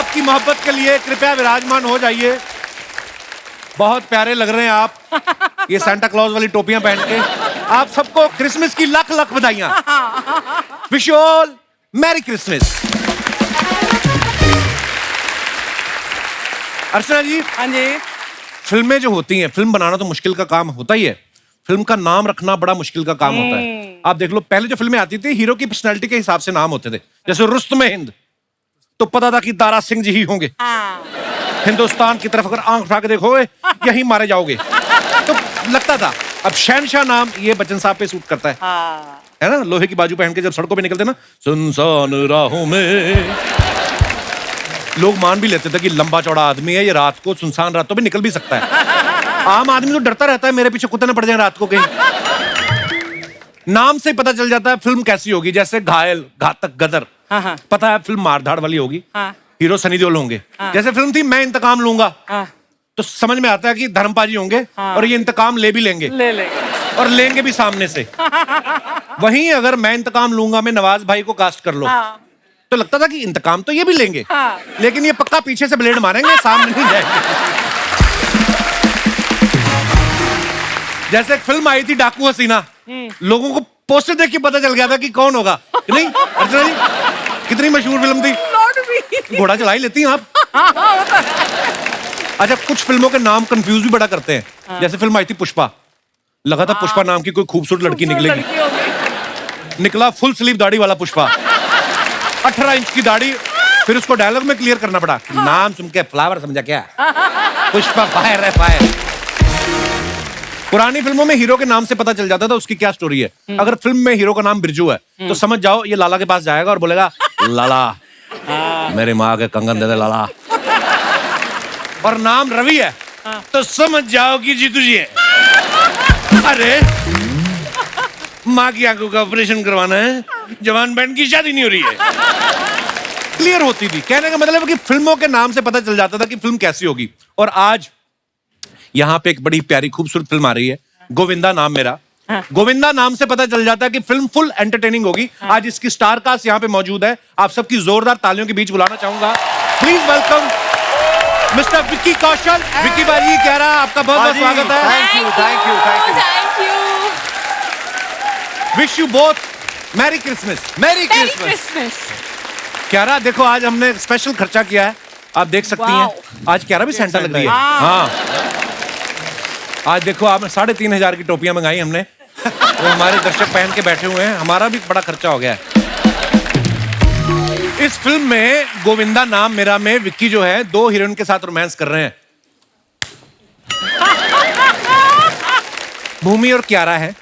आपकी मोहब्बत के लिए कृपया विराजमान हो जाइए। बहुत प्यारे लग रहे हैं आप, ये सांता क्लॉज वाली टोपियां पहन के। आप सबको क्रिसमस की लख लख बधाइयां। Wish you all merry Christmas. Archana ji. हाँ जी। फिल्में जो होती हैं, फिल्म बनाना तो मुश्किल का काम होता ही है, फिल्म का नाम रखना बड़ा मुश्किल का काम होता है। आप देख लो, पहले जो फिल्में आती थी हीरो की पर्सनैलिटी के हिसाब से नाम होते थे। जैसे रुस्तम हिंद तो पता था कि दारा सिंह जी ही होंगे। हिंदुस्तान की तरफ अगर आंख उठा के देखोगे यही मारे जाओगे, तो लगता था। अब शहनशाह नाम ये बच्चन साहब पे सूट करता है ना, लोहे की बाजू पहन के जब सड़कों पे निकलते ना, सुनसान राहों में, लोग मान भी लेते थे कि लंबा चौड़ा आदमी है, ये रात को सुनसान रातों पे निकल भी सकता है। आम आदमी तो डरता रहता है मेरे पीछे कुत्ते न पड़ जाए रात को कहीं। नाम से पता चल जाता है फिल्म कैसी होगी। जैसे घायल, घातक, गदर, पता है फिल्म मारधाड़ वाली होगी, हीरो सनी देओल होंगे। जैसे फिल्म थी मैं इंतकाम लूंगा, तो समझ में आता है कि धर्मपाजी होंगे और ये इंतकाम ले भी लेंगे, और लेंगे भी सामने से। वहीं अगर मैं इंतकाम लूंगा में नवाज भाई को कास्ट कर लो, तो लगता था कि इंतकाम तो ये भी लेंगे, लेकिन ये पक्का पीछे से ब्लेड मारेंगे, सामने नहीं जाएंगे। जैसे एक फिल्म आई थी डाकू हसीना, लोगों को पोस्टर देख के पता चल गया था कि कौन होगा। नहीं अर्चना जी, कितनी मशहूर फिल्म थी। घोड़ा चला ही लेती हैं आप। अच्छा, कुछ फिल्मों के नाम कंफ्यूज भी बड़ा करते हैं। जैसे फिल्म आई थी पुष्पा, लगा था पुष्पा नाम की कोई खूबसूरत लड़की निकलेगी, निकला फुल स्लीव दाढ़ी वाला पुष्पा, 18 इंच की दाढ़ी। फिर उसको डायलॉग में क्लियर करना पड़ा, नाम सुन के फ्लावर समझा क्या, पुष्पा फायर है फायर। पुरानी फिल्मों में हीरो के नाम से पता चल जाता था उसकी क्या स्टोरी है। अगर फिल्म में हीरो का नाम बिरजू है, तो समझ जाओ ये लाला के पास जाएगा और बोलेगा, लाला मेरी माँ के कंगन दे दे लाला। और नाम रवि है, तो समझ जाओ कि जीतू जी है। अरे माँ की आंखों का ऑपरेशन करवाना है, जवान बैंड की शादी नहीं हो रही है। क्लियर होती थी। कहने का मतलब है कि फिल्मों के नाम से पता चल जाता था कि फिल्म कैसी होगी। और आज यहां पे एक बड़ी प्यारी खूबसूरत फिल्म आ रही है, गोविंदा नाम मेरा। गोविंदा नाम से पता चल जाता है कि फिल्म फुल एंटरटेनिंग होगी। आज इसकी स्टार कास्ट यहां पे मौजूद है। आप सबकी जोरदार तालियों के बीच बुलाना चाहूंगा। Please welcome mister Vicky Kaushal. Vicky भाई कह रहा आपका बहुत बहुत स्वागत है। Thank you thank you thank you. Wish you both merry Christmas. Merry Christmas. Kiara देखो, आज हमने स्पेशल खर्चा किया है, आप देख सकती हैं। आज क्यारा भी सेंटा लग रही है। हाँ, आज देखो आप 3,500 की टोपियां मंगाई हमने, वो हमारे दर्शक पहन के बैठे हुए हैं। हमारा भी बड़ा खर्चा हो गया है। इस फिल्म में गोविंदा नाम मेरा में विक्की जो है 2 हीरोइन के साथ रोमांस कर रहे हैं। भूमि और क्यारा है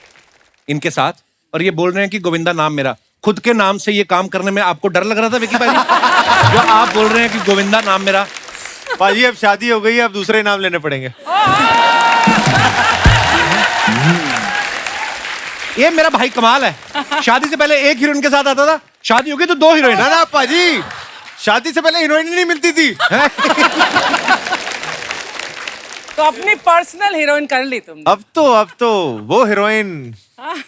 इनके साथ, और ये बोल रहे हैं कि गोविंदा नाम मेरा। खुद के नाम से ये काम करने में आपको डर लग रहा था विक्की भाई, जो आप बोल रहे हैं कि गोविंदा नाम मेरा? भाजी अब शादी हो गई है, अब दूसरे नाम लेने पड़ेंगे। ये मेरा भाई कमाल है। शादी से पहले एक हीरोइन के साथ आता था, शादी हो गई तो 2 हीरोइन। ना पाजी, शादी से पहले हीरोइन नहीं मिलती थी। तो अपनी पर्सनल हीरोइन कर ली तुमने। अब तो वो हीरोइन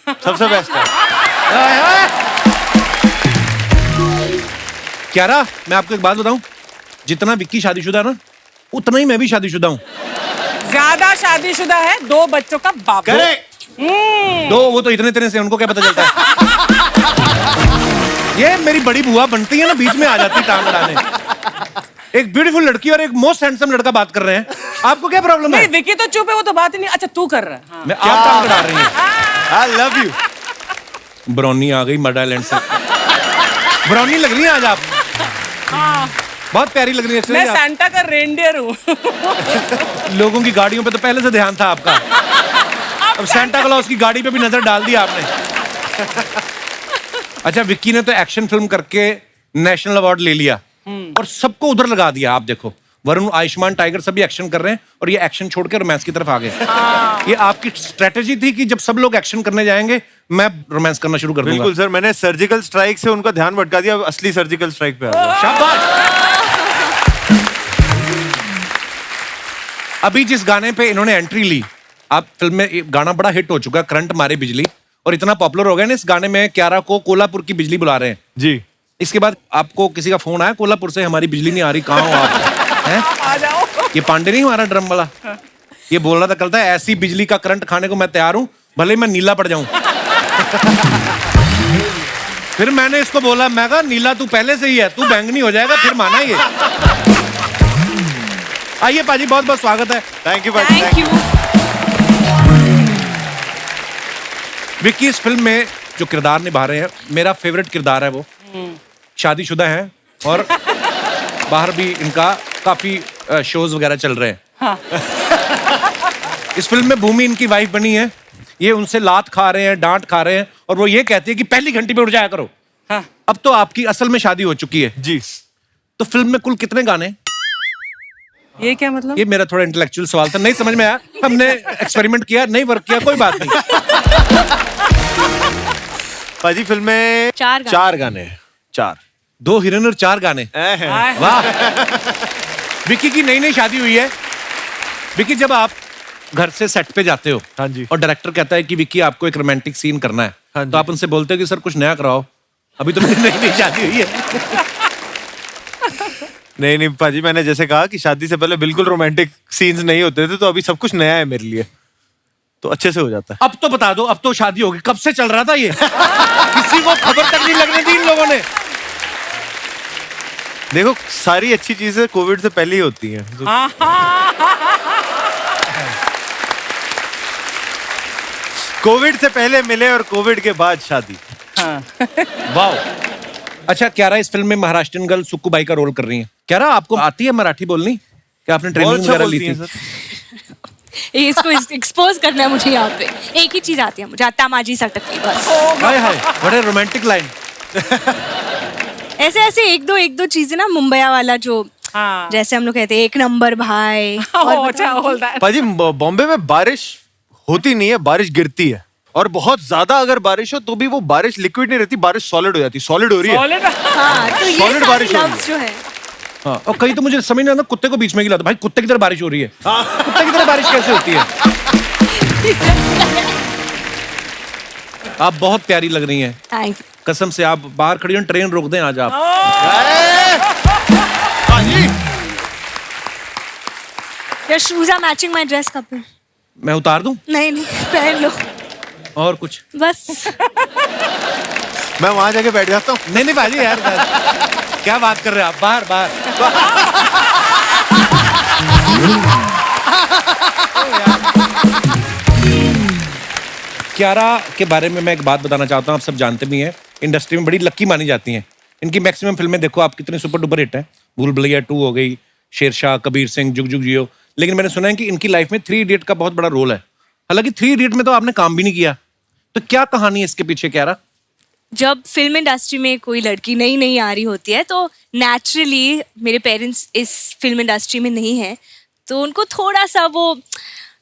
सबसे बेस्ट है। क्यारा, मैं आपको एक बात बताऊं, जितना विक्की शादीशुदा ना, उतना ही मैं भी शादीशुदा हूं। ज्यादा शादीशुदा है, 2 बच्चों का बाप। करेक्ट। 2, वो तो इतने से, उनको क्या पता चलता है। ये मेरी बड़ी बुआ बनती है ना, बीच में आ जाती है टांग अड़ाने। एक ब्यूटीफुल लड़की और एक मोस्ट हैंडसम लड़का बात कर रहे हैं, आपको क्या प्रॉब्लम है? विक्की तो चुप है, वो तो बात ही नहीं। अच्छा तू कर रहा है। हाँ। मैं आप टांग अड़ा रही हैं। I love you. ब्राउनी आ गई मर्ड आइलैंड से। ब्राउनी लग रही है आज आप। बहुत प्यारी लग रही है। मैं सांता का रेनडियर हूँ। लोगों की गाड़ियों पे तो पहले से ध्यान था आपका, अब सांता क्लॉज की गाड़ी पे भी नजर डाल दी आपने। अच्छा, विक्की ने तो एक्शन फिल्म करके नेशनल अवार्ड ले लिया और सबको उधर लगा दिया। आप देखो, वरुण, आयुष्मान, टाइगर सभी एक्शन कर रहे हैं और ये एक्शन छोड़ के रोमांस की तरफ आ गए। ये आपकी स्ट्रेटेजी थी कि जब सब लोग एक्शन करने जाएंगे मैं रोमांस करना शुरू कर दूंगा। बिल्कुल सर, मैंने सर्जिकल स्ट्राइक से उनका ध्यान भटका दिया, अब असली सर्जिकल स्ट्राइक पे आ गया। शाबाश। अभी जिस गाने पे इन्होंने एंट्री ली, आप फिल्म में गाना बड़ा हिट हो चुका है, करंट मारे बिजली, और इतना पॉपुलर हो गया ना इस गाने में, क्यारा को कोल्हापुर की बिजली बुला रहे हैं जी। इसके बाद आपको किसी का फोन आया कोल्हापुर से, हमारी बिजली नहीं आ रही, कहाँ हो आप? हैं? आ जाओ। ये पांडे नहीं हमारा ड्रम वाला, ये बोल रहा था कल था, ऐसी बिजली का करंट खाने को मैं तैयार हूं, भले ही मैं नीला पड़ जाऊं। फिर मैंने इसको बोला, मैं कहा नीला तू पहले से ही है, तू बैंगनी हो जाएगा फिर माना ये। आइए पाजी, बहुत बहुत स्वागत है। थैंक यू पाजी। Thank you. विक्की इस फिल्म में जो किरदार निभा रहे हैं, मेरा फेवरेट किरदार है वो। शादीशुदा है और बाहर भी इनका काफी शोज वगैरह चल रहे हैं। हाँ। इस फिल्म में भूमि इनकी वाइफ बनी है, ये उनसे लात खा रहे हैं, डांट खा रहे हैं, और वो ये कहती है कि पहली घंटी पे उठ जाया करो। हाँ। अब तो आपकी असल में शादी हो चुकी है जी। तो फिल्म में कुल कितने गाने? ये क्या मतलब? ये मेरा थोड़ा इंटेलेक्चुअल सवाल था, नहीं समझ में आया, हमने एक्सपेरिमेंट किया, नहीं वर्क किया, कोई बात नहीं। पाजी फिल्म में 4 गाने हैं। 4 2 हीरोइन और 4 गाने। आए। वाह। विक्की की नई नई शादी हुई है। विक्की, जब आप घर से सेट पे जाते हो, हाँ जी। और डायरेक्टर कहता है कि विक्की आपको एक रोमांटिक सीन करना है, हाँ तो जी। आप उनसे बोलते हो कि सर कुछ नया कराओ, अभी तो मेरी नई नई शादी हुई है। नहीं पाजी, मैंने जैसे कहा कि शादी से पहले बिल्कुल रोमांटिक सीन्स नहीं होते थे, तो अभी सब कुछ नया है मेरे लिए, तो अच्छे से हो जाता है। अब तो बता दो, अब तो शादी होगी, कब से चल रहा था ये? किसी को खबर तक नहीं लगने दी इन लोगों ने। देखो, सारी अच्छी चीजें कोविड से पहले ही होती हैं, तो कोविड से पहले मिले और कोविड के बाद शादी। वाह। अच्छा, क्यारा इस फिल्म में महाराष्ट्रियन गर्ल सुक्कू बाई का रोल कर रही है। क्यारा, आपको आती है मराठी बोलनी? क्या आपने बहुत ट्रेनिंग अच्छा वगैरह ली बोलती थी? हैं सर। इसको एक्सपोज करना है मुझे यहाँ पे। एक ही चीज आती है मुझे, आता माजी सटकी बस। हाय हाय, बड़े रोमांटिक लाइन। ऐसे ऐसे एक दो चीजें ना, मुंबई वाला जो हाँ। जैसे हम लोग कहते हैं, एक नंबर भाई। Oh, अच्छा, all that. पाजी बॉम्बे में बारिश होती नहीं है, बारिश गिरती है, और बहुत ज्यादा अगर बारिश हो तो भी वो बारिश लिक्विड नहीं रहती, बारिश सॉलिड हो जाती है। सॉलिड हो रही है। Solid. हाँ, तो ये Solid सारे बारिश हो रही लफ्ज जो है, हाँ, और कहीं तो मुझे समझ नहीं आता, कुत्ते को बीच में गिला दो भाई, कुत्ते की तरह बारिश हो रही है। कुत्ते की तरह बारिश कैसे होती है? आप बहुत प्यारी लग रही हैं, थैंक यू। कसम से। आप बाहर खड़ी हो, ट्रेन रोक दें आज आप। Your shoes are matching my dress. कब है? मैं उतार दूं? नहीं पहन लो और कुछ? बस। मैं वहां जाके बैठ जाता हूँ। नहीं भाजी यार, क्या बात कर रहे हैं आप? बाहर बाहर। क्यारा के बारे में मैं एक बात बताना चाहता हूँ, आप सब जानते भी हैं, इंडस्ट्री में बड़ी लक्की मानी जाती हैं। इनकी मैक्सिमम फिल्में देखो आप, कितनी सुपर डुपर हिट है। भूल भुलैया 2 हो गई, शेरशाह, कबीर सिंह, जुग जुग जियो। लेकिन मैंने सुना है कि इनकी लाइफ में 3 इडियट का बहुत बड़ा रोल है। हालांकि 3 इडियट में तो आपने काम भी नहीं किया, तो क्या कहानी है इसके पीछे क्यारा? जब फिल्म इंडस्ट्री में कोई लड़की नई नई आ रही होती है, तो नेचुरली मेरे पेरेंट्स इस फिल्म इंडस्ट्री में नहीं है, तो उनको थोड़ा सा वो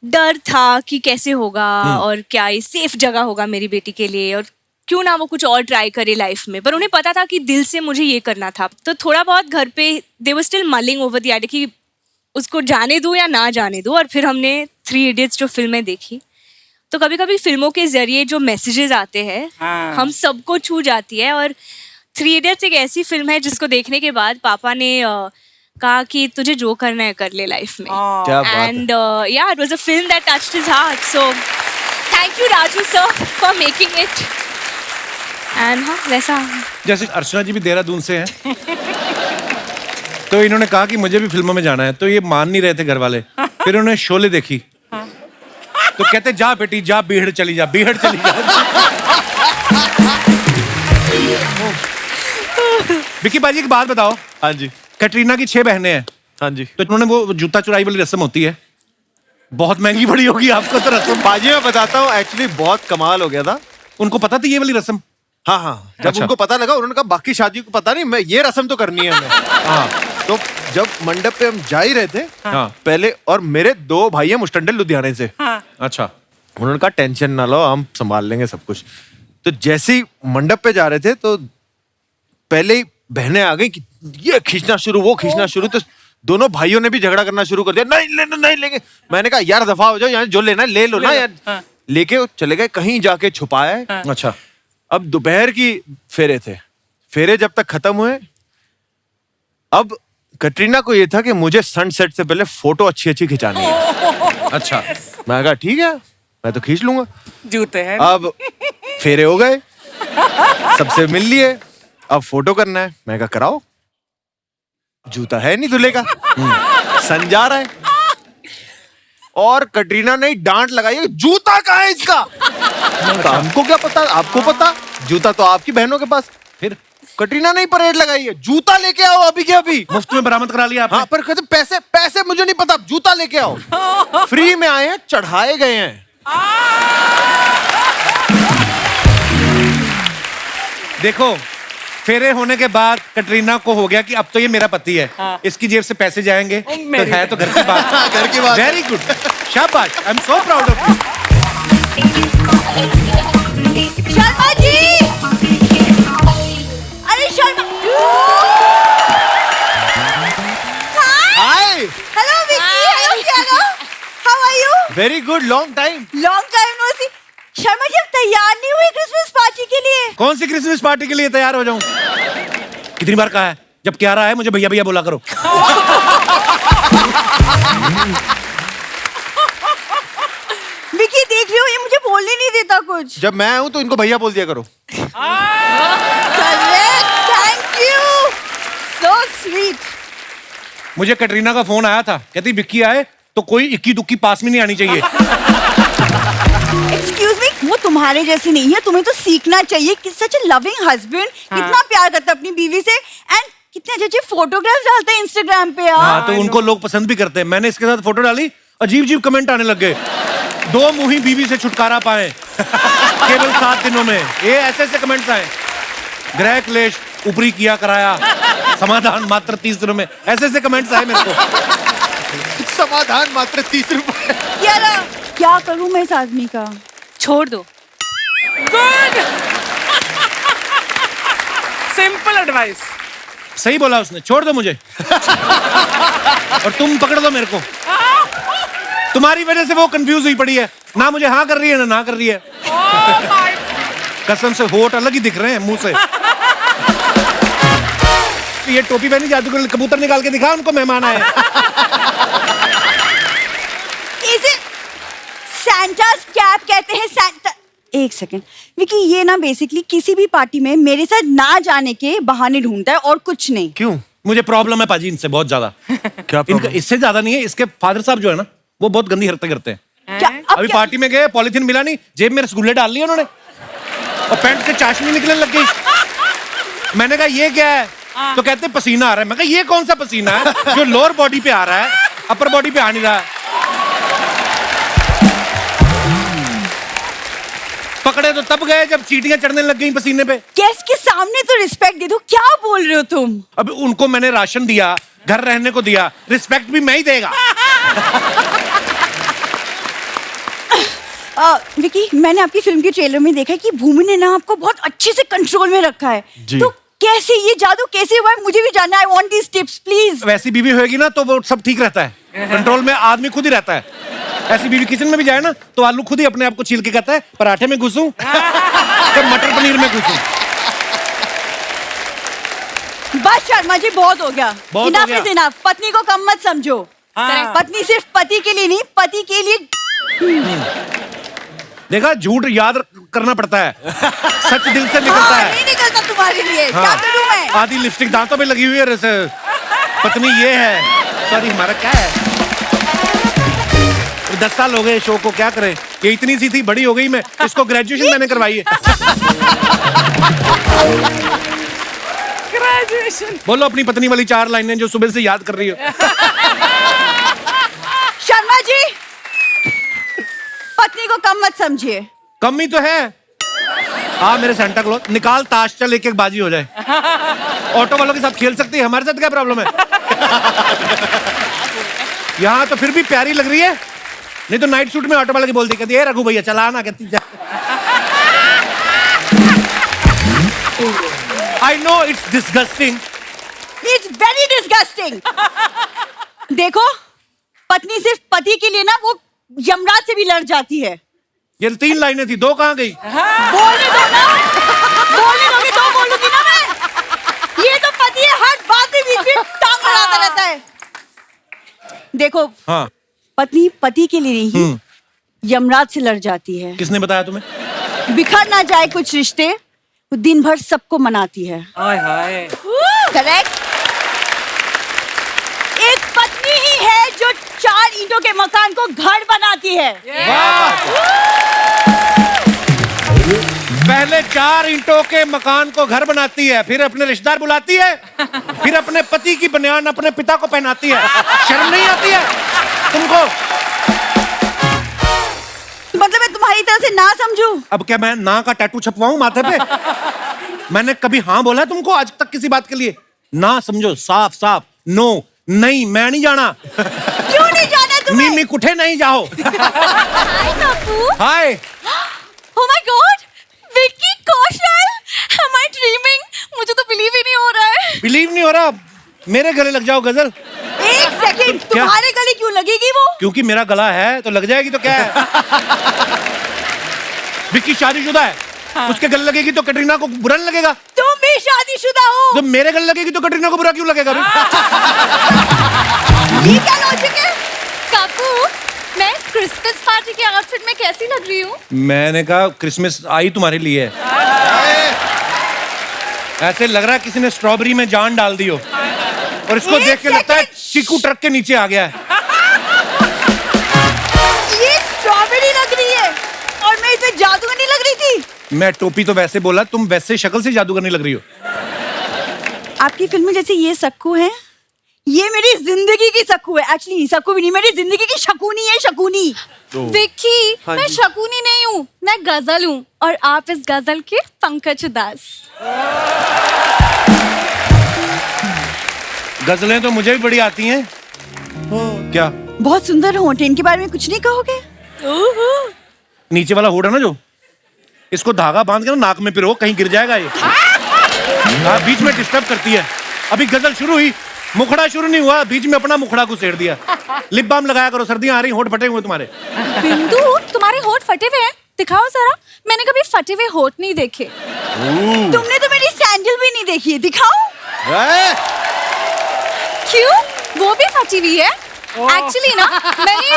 डर था कि कैसे होगा और क्या ये सेफ जगह होगा मेरी बेटी के लिए, और क्यों ना वो कुछ और ट्राई करे लाइफ में। पर उन्हें पता था कि दिल से मुझे ये करना था, तो थोड़ा बहुत घर पे they were still mulling over the idea कि उसको जाने दो या ना जाने दो। और फिर हमने 3 इडियट्स जो फिल्में देखी, तो कभी कभी फिल्मों के जरिए जो मैसेजेस आते हैं हाँ। हम सबको छू जाती है। और 3 इडियट्स एक ऐसी फिल्म है जिसको देखने के बाद पापा ने कहा कि तुझे जो करना है कर ले लाइफ में। क्या बात है। And yeah, it was a film that touched his heart. So thank you Raju sir for making it. And हाँ, वैसा। जैसे अर्चना जी भी देहरादून से हैं, तो इन्होंने कहा कि मुझे भी फिल्मों में जाना है, तो ये मान नहीं रहे थे घर वाले। फिर उन्होंने शोले देखी, तो कहते जा बेटी जा, बीहड़ चली जा, बीहड़ चली जा। विक्की बाजी एक बात बताओ, हाँ जी। कैटरीना की 6 बहनें हैं, हाँ जी। तो उन्होंने वो जूता चुराई वाली रस्म होती है, बहुत महंगी पड़ी होगी आपको तो रस्म। बाजी मैं बताता हूँ, एक्चुअली बहुत कमाल हो गया था। उनको पता थी ये वाली रस्म? हाँ हाँ, जब अच्छा। उनको पता लगा, उन्होंने कहा बाकी शादी को पता नहीं, मैं ये रस्म तो करनी है हमें। हाँ तो जब मंडप पे हम जा ही रहे थे हाँ। पहले, और मेरे 2 भाई हैं मुस्टंडल लुधियाने से, अच्छा। उन्होंने कहा टेंशन ना लो, हम संभाल लेंगे सब कुछ। तो जैसे ही मंडप पे जा रहे थे, तो पहले ही बहनें आ गई कि ये खींचना शुरू, वो खींचना शुरू, तो दोनों भाइयों ने भी झगड़ा करना शुरू कर दिया, नहीं लेना, नहीं लेंगे। मैंने कहा यार दफा हो जाओ, यहाँ जो लेना है ले लो ना यार। लेके चले गए, कहीं जाके छुपाया है। अच्छा। अब दोपहर की फेरे थे, फेरे जब तक खत्म हुए, अब कटरीना को ये था कि मुझे सनसेट से पहले फोटो अच्छी अच्छी खिंचानी है। अच्छा, मैं कहा ठीक है, मैं तो खींच लूंगा। जूते हैं। अब फेरे हो गए, सबसे मिल लिए, अब फोटो करना है। मैं कहा कराओ। जूता है नहीं दूल्हे का, सन जा रहा है, और कटरीना ने डांट लगाई, जूता कहाँ है इसका? तो हमको क्या पता, आपको पता, जूता तो आपकी बहनों के पास। फिर कटरीना ने ही परेड लगाई है, जूता लेके आओ अभी के अभी। मुफ्त में बरामद करा लिया आपने? हाँ, पर कहते पैसे पैसे मुझे नहीं पता, जूता लेके आओ। फ्री में आए हैं, चढ़ाए गए हैं। देखो, फेरे होने के बाद कटरीना को हो गया कि अब तो ये मेरा पति है, हाँ। इसकी जेब से पैसे जाएंगे, तो मेरी है तो घर की बात। घर की बात। वेरी गुड, शाबाश, I am so proud of you. Sharma ji, अरे Sharma, hi, hello Vicky, hello प्यारो, how are you? Very good, long time. Long time no see. Sharma ji, अब तैयार नहीं हुए क्रिसमस पार्टी के लिए? कौन सी क्रिसमस पार्टी के लिए तैयार हो जाऊं? कितनी बार कहा है, जब क्यारा है मुझे भैया भैया बोला करो। विक्की देख रहे हो, ये मुझे बोलने नहीं देता कुछ। जब मैं हूं तो इनको भैया बोल दिया करो। Correct, thank you, so sweet. मुझे कटरीना का फोन आया था, कहती विक्की आए तो कोई इक्की दुक्की पास में नहीं आनी चाहिए। एक्सक्यूज मी, वो तुम्हारे जैसी नहीं है, तुम्हें तो सीखना चाहिए कि सच अ लविंग हस्बैंड कितना प्यार करता है अपनी बीवी से, एंड कितने अच्छे अच्छे फोटोग्राफ्स डालते हैं इंस्टाग्राम पे यार। हाँ, तो उनको लोग पसंद भी करते हैं। मैंने इसके साथ फोटो डाली, अजीब अजीब कमेंट आने लग गए। दो मुही बीवी से छुटकारा पाए केवल 7 दिनों में, ये ऐसे ऐसे कमेंट्स आए। ग्रह क्लेश ऊपरी किया कराया, समाधान मात्र 30 दिनों में, ऐसे ऐसे कमेंट्स आए मेरे को। समाधान मात्र 30 रुपए। यार क्या करूं मैं इस आदमी का? छोड़ दो। Good, simple advice. सही बोला उसने, छोड़ दो मुझे और तुम पकड़ दो मेरे को। तुम्हारी वजह से वो कंफ्यूज हुई पड़ी है, ना मुझे हाँ कर रही है ना कर रही है। कसम से होठ अलग ही दिख रहे हैं मुंह से। ये टोपी पहनी, जादूगर कबूतर निकाल के दिखा उनको, मेहमान आए। इसे सैंटास कैप कहते हैं। सैंटा, एक सेकंड विकी, ये ना बेसिकली किसी भी पार्टी में मेरे साथ ना जाने के बहाने ढूंढता है और कुछ नहीं। क्यों? मुझे प्रॉब्लम है पाजी इनसे बहुत ज्यादा। क्या इनका problem? इससे ज्यादा नहीं है, इसके फादर साहब जो है ना, वो बहुत गंदी हरकतें करते हैं। क्या अब अभी क्या? पार्टी में गए, पॉलिथीन मिला नहीं, जेब में रसगुल्ले डाल लिए उन्होंने और पैंट से चाशनी निकलने लग गई। मैंने कहा ये क्या है, तो कहते पसीना आ रहा है। मैं कहा ये कौन सा पसीना है जो लोअर बॉडी पे आ रहा है, अपर बॉडी पे आ नहीं रहा है। पकड़े तो तब गए जब चींटियां चढ़ने लग गई पसीने पे। गेस्ट के सामने तो रिस्पेक्ट दे दो, क्या बोल रहे हो तुम? अब उनको मैंने राशन दिया, घर रहने को दिया, रिस्पेक्ट भी मैं ही देगा। विकी, मैंने आपकी फिल्म के ट्रेलर में देखा है कि भूमि ने ना आपको बहुत अच्छे से कंट्रोल में रखा है। जी। तो कैसे ये जादू कैसे हुआ है, मुझे भी जानना है। I want these tips please. वैसी बीवी होएगी ना तो वो सब ठीक रहता है, कंट्रोल में आदमी खुद ही रहता है। ऐसी बीवी किचन में भी जाए ना तो आलू खुद ही अपने आप को छील के कहता है पराठे में घुसूं या मटर पनीर में घुसूं। बस शर्मा जी, बहुत हो गया। बहुत हो इनफ गया। Is enough. पत्नी को कम मत समझो। हाँ। पत्नी सिर्फ पति के लिए नहीं, पति के लिए। देखा, झूठ याद करना पड़ता है, सच दिल से निकलता हाँ, है। नहीं निकलता तुम्हारे लिए। हाँ। क्या करूं मैं? आधी लिपस्टिक दांतों पे लगी हुई है, जैसे पत्नी ये है, सॉरी हमारा क्या है। 10 साल हो गए शो को, क्या करें, ये इतनी सी थी, बड़ी हो गई मैं, इसको ग्रेजुएशन मैंने करवाई है। ग्रेजुएशन। बोलो अपनी पत्नी वाली 4 लाइनें जो सुबह से याद कर रही हो। शर्मा जी, पत्नी को कम मत समझिए। कम ही तो है। हाँ मेरे सेंटा क्लॉज, निकाल ताश, चल एक एक बाजी हो जाए। ऑटो वालों के साथ खेल सकती है, हमारे साथ क्या प्रॉब्लम है। यहाँ तो फिर भी प्यारी लग रही है, नहीं तो नाइट सूट में ऑटो वाला की बोल दी, कहती है रघु भैया चला ना, कहती जा। I know it's disgusting. It's very disgusting. देखो, पत्नी सिर्फ पति के लिए ना वो यमराज से भी लड़ जाती है। ये 3 लाइनें थी, 2 कहाँ गई? बोलने दो ना, बोलने दोगे तो बोलूंगी ना मैं। आता रहता है। देखो, हाँ, पत्नी पति के लिए नहीं यमराज से लड़ जाती है। किसने बताया तुम्हें? बिखर ना जाए कुछ रिश्ते, वो दिन भर सबको मनाती है। हाय हाय। करेक्ट। एक पत्नी ही है जो 4 ईंटों के मकान को घर बनाती है। पहले 4 ईंटों के मकान को घर बनाती है, फिर अपने रिश्तेदार बुलाती है, फिर अपने पति की बनियान अपने पिता को पहनाती है। शर्म नहीं आती है तुमको? मतलब मैं तुम्हारी तरह से ना समझूं? अब क्या मैं ना का टैटू छपवाऊं माथे पे? मैंने कभी हाँ बोला है तुमको आज तक किसी बात के लिए? ना समझो, साफ साफ नो, नहीं मैं नहीं जाना। क्यों नहीं जाना तुम्हें? मीमी कुठे नहीं जाओ। हाय बापू। हाय। Oh my God! Vicky Kaushal! Am I dreaming? मुझे तो बिलीव ही नहीं हो रहा है। बिलीव नहीं हो रहा? मेरे गले लग जाओ गजल। एक सेकंड, क्या? तुम्हारे गले क्यों लगेगी वो? क्योंकि मेरा गला है तो लग जाएगी तो क्या है। विक्की शादीशुदा है, उसके गले लगेगी तो कटरीना को बुरा नहीं लगेगा? तुम भी शादीशुदा हो। जब मेरे गले लगेगी तो कटरीना को बुरा क्यों लगेगा? ये क्या लॉजिक है? काकू, मैं इस क्रिसमस पार्टी के आउटफिट में कैसी लग रही हूँ? मैंने कहा क्रिसमस आई तुम्हारे लिए है। ऐसे लग रहा है किसी ने स्ट्रॉबेरी में जान डाल दी हो, और इसको एक देख के लगता है सेकंड। चीकू ट्रक के नीचे आ गया है। ये स्ट्रॉबेरी लग रही है और मैं इसमें जादूगरनी लग रही थी। मैं टोपी तो वैसे बोला, तुम वैसे शक्ल से जादूगरनी लग रही हो। आपकी फिल्म में जैसे ये सक्कू है, ये मेरी जिंदगी की सक्कू है। एक्चुअली सक्कू भी नहीं, मेरी जिंदगी की शकुनी है, शकुनी। विक्की, हाँ मैं जी। शकुनी नहीं हूँ, मैं गजल हूँ, और आप इस गजल के पंकज उदास। गजलें तो मुझे भी बड़ी आती हैं। क्या? बहुत सुंदर होंठ, इनके बारे में कुछ नहीं कहोगे? नीचे वाला होड़ है ना जो, इसको धागा बांध के ना नाक में पिरो, कहीं गिर जाएगा ये। हाँ, बीच में डिस्टर्ब करती है। अभी गजल शुरू हुई, मुखड़ा शुरू नहीं हुआ, बीच में अपना मुखड़ा को सेड़ दिया। लिप बाम लगाया करो, सर्दियां आ रही, होठ फटे हुए तुम्हारे। बिंदु, तुम्हारे होठ फटे हुए हैं, दिखाओ जरा। मैंने कभी फटे हुए होठ नहीं देखे। तुमने तो मेरी सैंडल भी नहीं देखी है, दिखाओ। क्यों? वो भी फटी हुई है। एक्चुअली ना, मैंने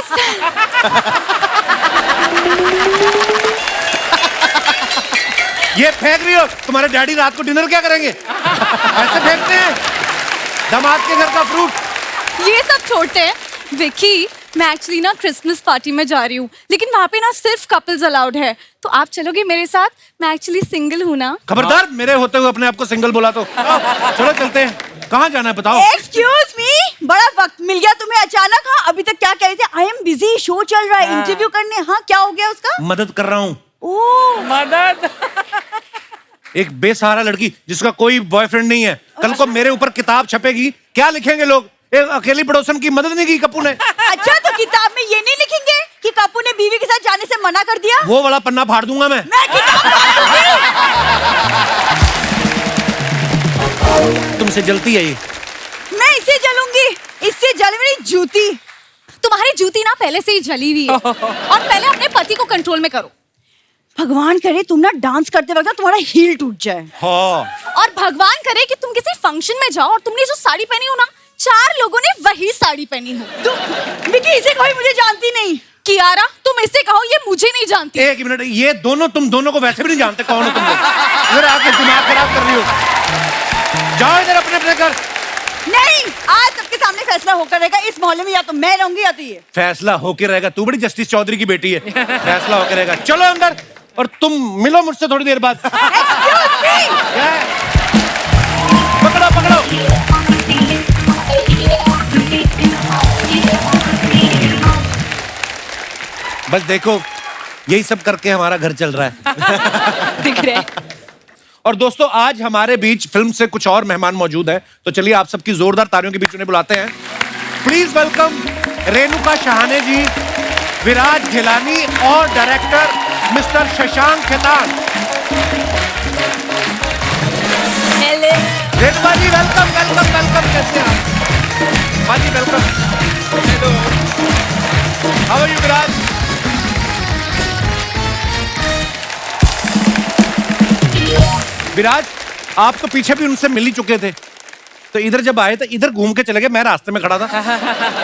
ये फेंक रही हो? तुम्हारे डैडी रात को डिनर क्या करेंगे? ऐसे फेंकते हैं दामाद के घर का फ्रूट। ये सब छोड़ते हैं। विक्की, मैं एक्चुअली ना क्रिसमस पार्टी में जा रही हूँ, लेकिन वहाँ पे ना सिर्फ कपल्स अलाउड है, तो आप चलोगे मेरे साथ? मैं एक्चुअली सिंगल हूँ ना। खबरदार, मेरे होते हुए अपने आप को सिंगल बोला तो। चलो चलते हैं। कहाँ जाना है बताओ? एक्सक्यूज मी, बड़ा वक्त मिल गया तुम्हें अचानक। हाँ, अभी तक क्या कह रहे थे? आई एम बिजी, शो चल रहा है, इंटरव्यू करने। हाँ, क्या हो गया उसका? मदद कर रहा हूँ। ओह, मदद। एक बेसहारा लड़की जिसका कोई बॉयफ्रेंड नहीं है, कल को मेरे ऊपर किताब छपेगी, क्या लिखेंगे लोग? एक अकेली पड़ोसन की मदद नहीं की कप्पू ने। अच्छा, तो किताब में ये नहीं लिखेंगे कि कप्पू ने बीवी के साथ जाने से मना कर दिया? वो वाला पन्ना फाड़ दूंगा मैं। किताब फाड़ दूंगी। तुमसे जलती है ये। मैं इससे जलूंगी, इससे जल मेरी जूती। तुम्हारी जूती ना पहले से ही जली हुई है, और पहले अपने पति को कंट्रोल में करो। भगवान करे तुम ना डांस करते वक्त ना तुम्हारा हील टूट जाए। हाँ। और भगवान करे कि तुम किसी फंक्शन में जाओ और तुमने जो साड़ी पहनी हो ना, 4 लोगों ने वही साड़ी पहनी हो। तुम विकी, इसे कोई मुझे जानती नहीं। कियारा, तुम इसे कहो, ये मुझे नहीं जानती। एक मिनट, ये दोनों, तुम दोनों को वैसे भी नहीं जानते कौन हो तुम लोग। इधर आके दिमाग खराब कर रही हो। जाओ इधर अपने अपने घर। नहीं, आज सबके सामने फैसला होकर रहेगा। इस मोहल्ले में या तो मैं रहूंगी या तो ये। फैसला होके रहेगा? तू बड़ी जस्टिस चौधरी की बेटी है। फैसला होके रहेगा। चलो अंदर, और तुम मिलो मुझसे थोड़ी देर बाद। Excuse me! क्या है? पकड़ो पकड़ो। बस देखो, यही सब करके हमारा घर चल रहा है। दिख रहे। और दोस्तों, आज हमारे बीच फिल्म से कुछ और मेहमान मौजूद हैं, तो चलिए आप सबकी जोरदार तालियों के बीच उन्हें बुलाते हैं। प्लीज वेलकम रेणुका शाहाने जी, विराज घिलानी और director mister Shashank Khaitan. Renuka ji welcome welcome welcome. कैसे हैं आप? हाँ जी welcome. Hello, how are you Viraj? Viraj, आप तो पीछे भी उनसे मिल ही चुके थे, तो इधर जब आए तो इधर घूम के चले गए, मैं रास्ते में खड़ा था।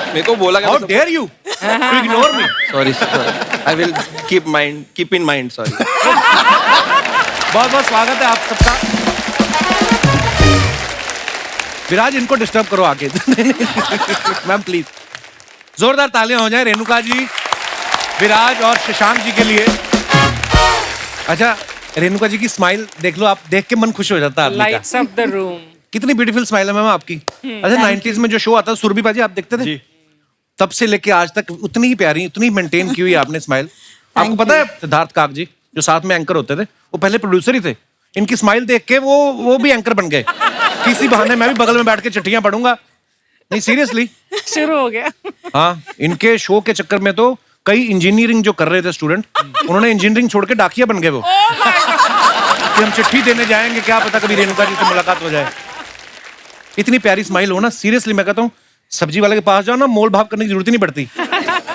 मेरे को बोला how dare you to ignore me. Sorry I will keep in mind sorry. बहुत बहुत स्वागत है आप सबका। विराज इनको डिस्टर्ब करो आके। मैम प्लीज जोरदार तालियां हो जाए रेणुका जी, विराज और शशांक जी के लिए। अच्छा रेणुका जी की स्माइल देख लो आप, देख के मन खुश हो जाता है आदमी का। Lights up the room. कितनी ब्यूटीफुल स्माइल है मैम आपकी। अच्छा 90s में जो शो आता था सुरभि पाजी, आप देखते थे जी। तब से लेके आज तक उतनी ही प्यारी, उतनी मेंटेन की हुई आपने स्माइल। आपको पता है सिद्धार्थ काक जी जो साथ में एंकर होते थे वो पहले प्रोड्यूसर ही थे, इनकी स्माइल देख के वो भी एंकर बन गए। किसी बहाने मैं भी बगल में बैठ के चिट्ठियां पढ़ूंगा, नहीं सीरियसली। शुरू हो गया। हाँ इनके शो के चक्कर में तो कई इंजीनियरिंग जो कर रहे थे स्टूडेंट, उन्होंने इंजीनियरिंग छोड़ के डाकिया बन गए वो। कि हम चिट्ठी देने जाएंगे, क्या पता कभी रेणुका जी से मुलाकात हो जाए। इतनी प्यारी स्माइल हो ना, सीरियसली मैं कहता हूँ सब्जी वाले के पास जाओ ना, मोल भाव करने की जरूरत ही नहीं पड़ती।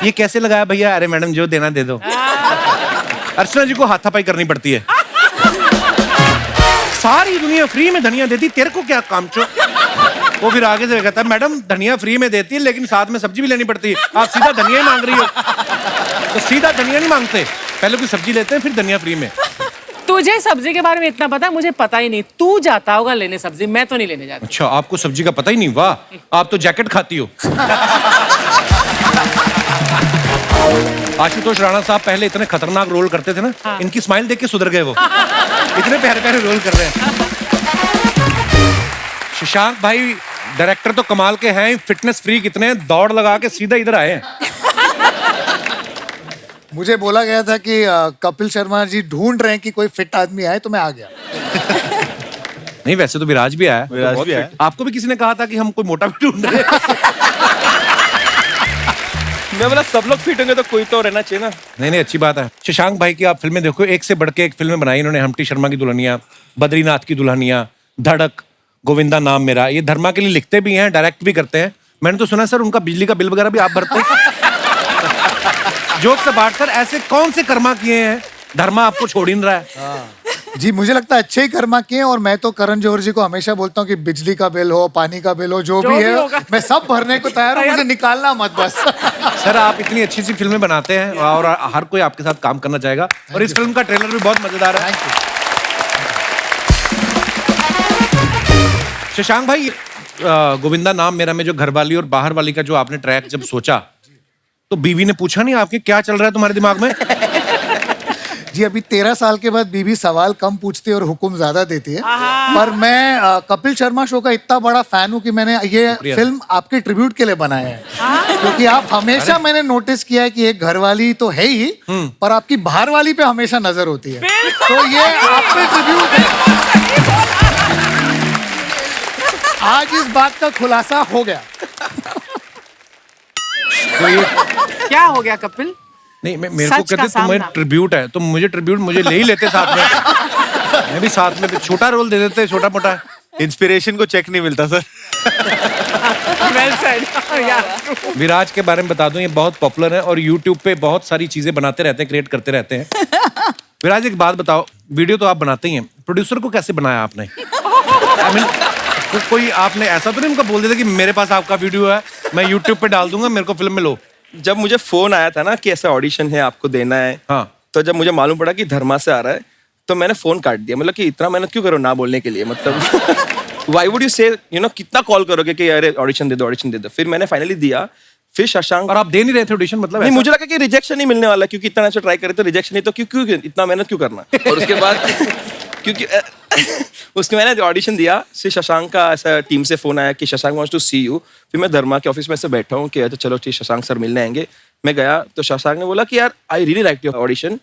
ये कैसे लगाया भैया, अरे मैडम जो देना दे दो। अर्चना जी को हाथापाई करनी पड़ती है। सारी दुनिया फ्री में धनिया देती, तेरे को क्या काम चो। वो फिर आगे से कहता है मैडम धनिया फ्री में देती है लेकिन साथ में सब्जी भी लेनी पड़ती है, आप सीधा धनिया ही मांग रही हो। तो सीधा धनिया नहीं मांगते, पहले कोई सब्जी लेते हैं फिर धनिया फ्री में। तुझे सब्जी के बारे में इतना पता है, मुझे पता ही नहीं। तू जाता होगा लेने सब्जी, मैं तो नहीं लेने जाती। अच्छा आपको सब्जी का पता ही नहीं, वाह आप तो जैकेट खाती हो। आशुतोष राणा साहब पहले इतने खतरनाक रोल करते थे ना, इनकी स्माइल देख के सुधर गए वो। इतने प्यारे प्यारे रोल कर रहे हैं। शशांक भाई डायरेक्टर तो कमाल के हैं, फिटनेस फ्रीक इतने हैं, दौड़ लगा के सीधा इधर आए हैं। मुझे बोला गया था कि कपिल शर्मा जी ढूंढ रहे हैं कि कोई फिट आदमी आए, तो मैं आ गया। नहीं वैसे तो विराज भी आया, विराज भी आया। आपको भी किसी ने कहा था कि हम कोई मोटा भी ढूंढ रहे हैं। मैं बोला सब लोग फिट होंगे तो कोई तो रहना चाहिए ना। नहीं अच्छी बात है। शशांक भाई की आप फिल्में देखो, एक से बढ़ के एक फिल्में बनाई इन्होंने। हम्टी शर्मा की दुल्हनिया, बद्रीनाथ की दुल्हनिया, धड़क, गोविंदा नाम मेरा। ये धर्मा के लिए लिखते भी हैं, डायरेक्ट भी करते हैं। मैंने तो सुना सर उनका बिजली का बिल वगैरह भी आप भरते हैं। जोक से बात सर, ऐसे कौन से कर्मा किए हैं धर्मा आपको छोड़ ही नहीं रहा है। जी मुझे लगता है अच्छे ही कर्मा किए हैं, और मैं तो करण जौहर जी को हमेशा बोलता हूँ कि बिजली का बिल हो, पानी का बिल हो, जो भी है होगा। मैं सब भरने को तैयार हूँ, मुझे निकालना मत बस। सर आप इतनी अच्छी सी फिल्में बनाते हैं और हर कोई आपके साथ काम करना चाहेगा। और इस फिल्म का ट्रेलर भी बहुत मजेदार है। शशांक भाई गोविंदा नाम मेरा में जो घरवाली और बाहर वाली का जो आपने ट्रैक जब सोचा तो बीवी ने पूछा नहीं आपके क्या चल रहा है तुम्हारे दिमाग में? जी अभी 13 साल के बाद बीवी सवाल कम पूछती है और हुक्म ज्यादा देती है। पर मैं कपिल शर्मा शो का इतना बड़ा फैन हूँ कि मैंने ये फिल्म आपके ट्रिब्यूट के लिए बनाया है। क्योंकि आप हमेशा, मैंने नोटिस किया है कि एक घरवाली तो है ही, पर आपकी बाहर वाली पे हमेशा नजर होती है। तो ये आप पे ट्रिब्यूट है। आज इस बात का खुलासा हो गया। तो ये क्या हो गया कपिल? नहीं मेरे सच को कहते का तुम्हें सामना। ट्रिब्यूट है तो मुझे ट्रिब्यूट मुझे ले ही लेते साथ में। मैं भी साथ में छोटा रोल दे देते, छोटा मोटा। इंस्पिरेशन को चेक नहीं मिलता सर। Well said. Yeah. विराज के बारे में बता दूं, ये बहुत पॉपुलर है और यूट्यूब पे बहुत सारी चीजें बनाते रहते हैं, क्रिएट करते रहते हैं। विराज एक बात बताओ, वीडियो तो आप बनाते ही हैं, प्रोड्यूसर को कैसे बनाया आपने? I mean, तो कोई आपने ऐसा तो नहीं उनको बोल देता कि मेरे पास आपका वीडियो है, मैं यूट्यूब पे डाल दूंगा, मेरे को फिल्म में लो? जब मुझे फोन आया था ना कि ऐसा ऑडिशन है आपको देना है, हाँ। तो जब मुझे मालूम पड़ा कि धर्मा से आ रहा है तो मैंने फोन काट दिया। मतलब कि इतना मेहनत क्यों करो ना बोलने के लिए, मतलब व्हाई वुड यू से, यू नो, कितना कॉल करोगे कि अरे ऑडिशन दे दो, ऑडिशन दे दो। फिर मैंने फाइनली दिया। फिर शशांक, और आप दे नहीं रहे थे ऑडिशन? मतलब नहीं, ऐसा? मुझे लगा कि रिजेक्शन ही मिलने वाला है, क्योंकि इतना अच्छा ट्राई करे तो रिजेक्शन ही, तो क्यों इतना मेहनत क्यों करना। और उसके बाद क्योंकि उसके मैंने ऑडिशन दिया, फिर शशांक का ऐसा टीम से फोन आया कि Shashank wants to see you. फिर मैं धर्मा के ऑफिस में से बैठा हूँ कि अच्छा चलो ठीक, शशांक सर मिलने आएंगे। मैं गया तो शशांक ने बोला कि यार I really like your audition.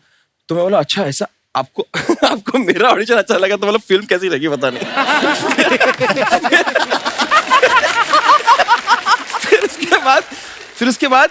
तो मैं बोला अच्छा ऐसा आपको आपको मेरा ऑडिशन अच्छा लगा, तो मतलब फिल्म कैसी लगी पता नहीं। फिर उसके बाद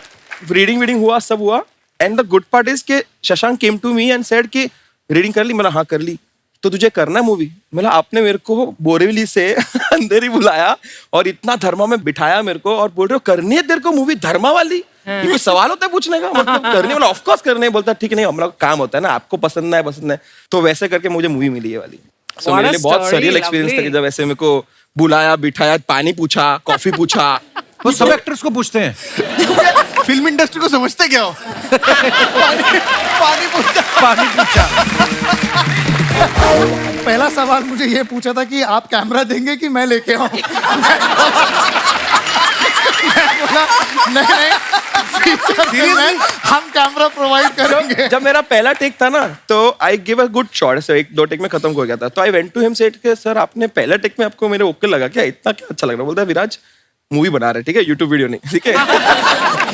रीडिंग हुआ, सब हुआ। And the good part is के Shashank came to me and said कि रीडिंग कर ली? मतलब हाँ कर ली। तो तुझे करना है मूवी? मतलब आपने मेरे को बोरेवली से अंधेरी बुलाया और इतना धर्मा में बिठाया मेरे को, और बोल रहे हो करनी है तेरे को मूवी धर्मा वाली? ये कोई सवाल होता है पूछने का? मतलब करनी, मतलब ऑफ कोर्स करने। बोलता ठीक है, नहीं हमारा काम होता है ना, आपको पसंद है। तो वैसे करके मुझे मूवी मिली ये वाली। सो मेरे लिए बहुत सरियल एक्सपीरियंस था कि जब ऐसे मेरे को बुलाया, बिठाया, पानी पूछा, कॉफी पूछा। वो सब एक्टर्स को पूछते हैं। फिल्म इंडस्ट्री को समझते क्या हो? पानी पूछा। पानी पूछा। पहला सवाल मुझे ये पूछा था कि आप कैमरा देंगे कि मैं लेके आऊं? मैं बोला नहीं, सीरियसली हम कैमरा प्रोवाइड करेंगे। जब मेरा पहला टेक था ना, तो I give a good shot. Sir 1-2 take में खत्म हो गया था, तो I went to him said के सर आपने पहला टेक में आपको मेरे ओके लगा क्या? इतना क्या अच्छा लग रहा? बोलता है विराज मूवी बना रहे, ठीक है, यूट्यूब वीडियो नहीं, ठीक है।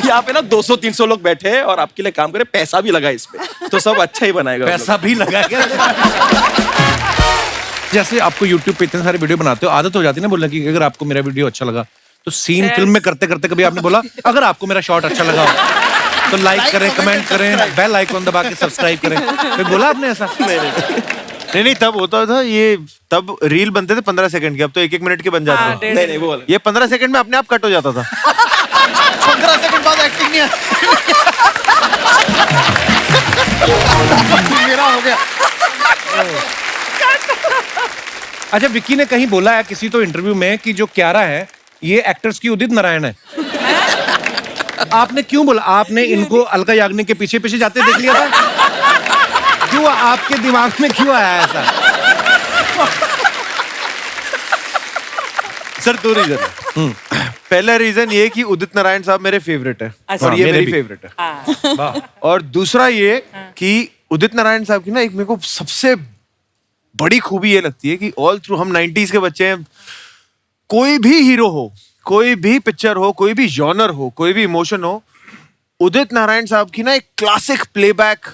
यहाँ पे ना 200-300 लोग बैठे हैं और आपके लिए काम करे, पैसा भी लगा इस पे, तो सब अच्छा ही बनाएगा। पैसा भी लगाएगा। जैसे आपको YouTube पे इतने सारे वीडियो बनाते हो, आदत हो जाती है ना बोलने की, अगर आपको मेरा वीडियो अच्छा लगा तो सीन फिल्म में करते करते कभी आपने बोला अगर आपको मेरा शॉट अच्छा लगा हो तो लाइक करें, कमेंट करें, बेल आइकॉन दबा के सब्सक्राइब करें? फिर बोला आपने ऐसा? नहीं, तब होता था ये, तब रील बनते थे 15 सेकंड के, अब तो 1-1 मिनट के बन जाते हैं। नहीं वो ये 15 सेकंड में अपने आप कट हो जाता था। 15 सेकंड बाद एक्टिंग नहीं मेरा हो गया। अच्छा, विक्की ने कहीं बोला है किसी तो इंटरव्यू में कि जो क्यारा है ये एक्टर्स की उदित नारायण है। आपने क्यों बोला? आपने इनको अलका याग्निक के पीछे पीछे जाते देख लिया था? क्यों आपके दिमाग में क्यों आया ऐसा? सर 2 रीजन है। पहला रीजन ये कि उदित नारायण साहब मेरे फेवरेट है अच्छा। और ये मेरे मेरी भी। फेवरेट है। हाँ। और दूसरा ये कि उदित नारायण साहब की ना एक मेरे को सबसे बड़ी खूबी ये लगती है कि ऑल थ्रू हम 90s के बच्चे हैं, कोई भी हीरो हो, कोई भी पिक्चर हो, कोई भी जॉनर हो, कोई भी इमोशन हो, उदित नारायण साहब की ना एक क्लासिक प्लेबैक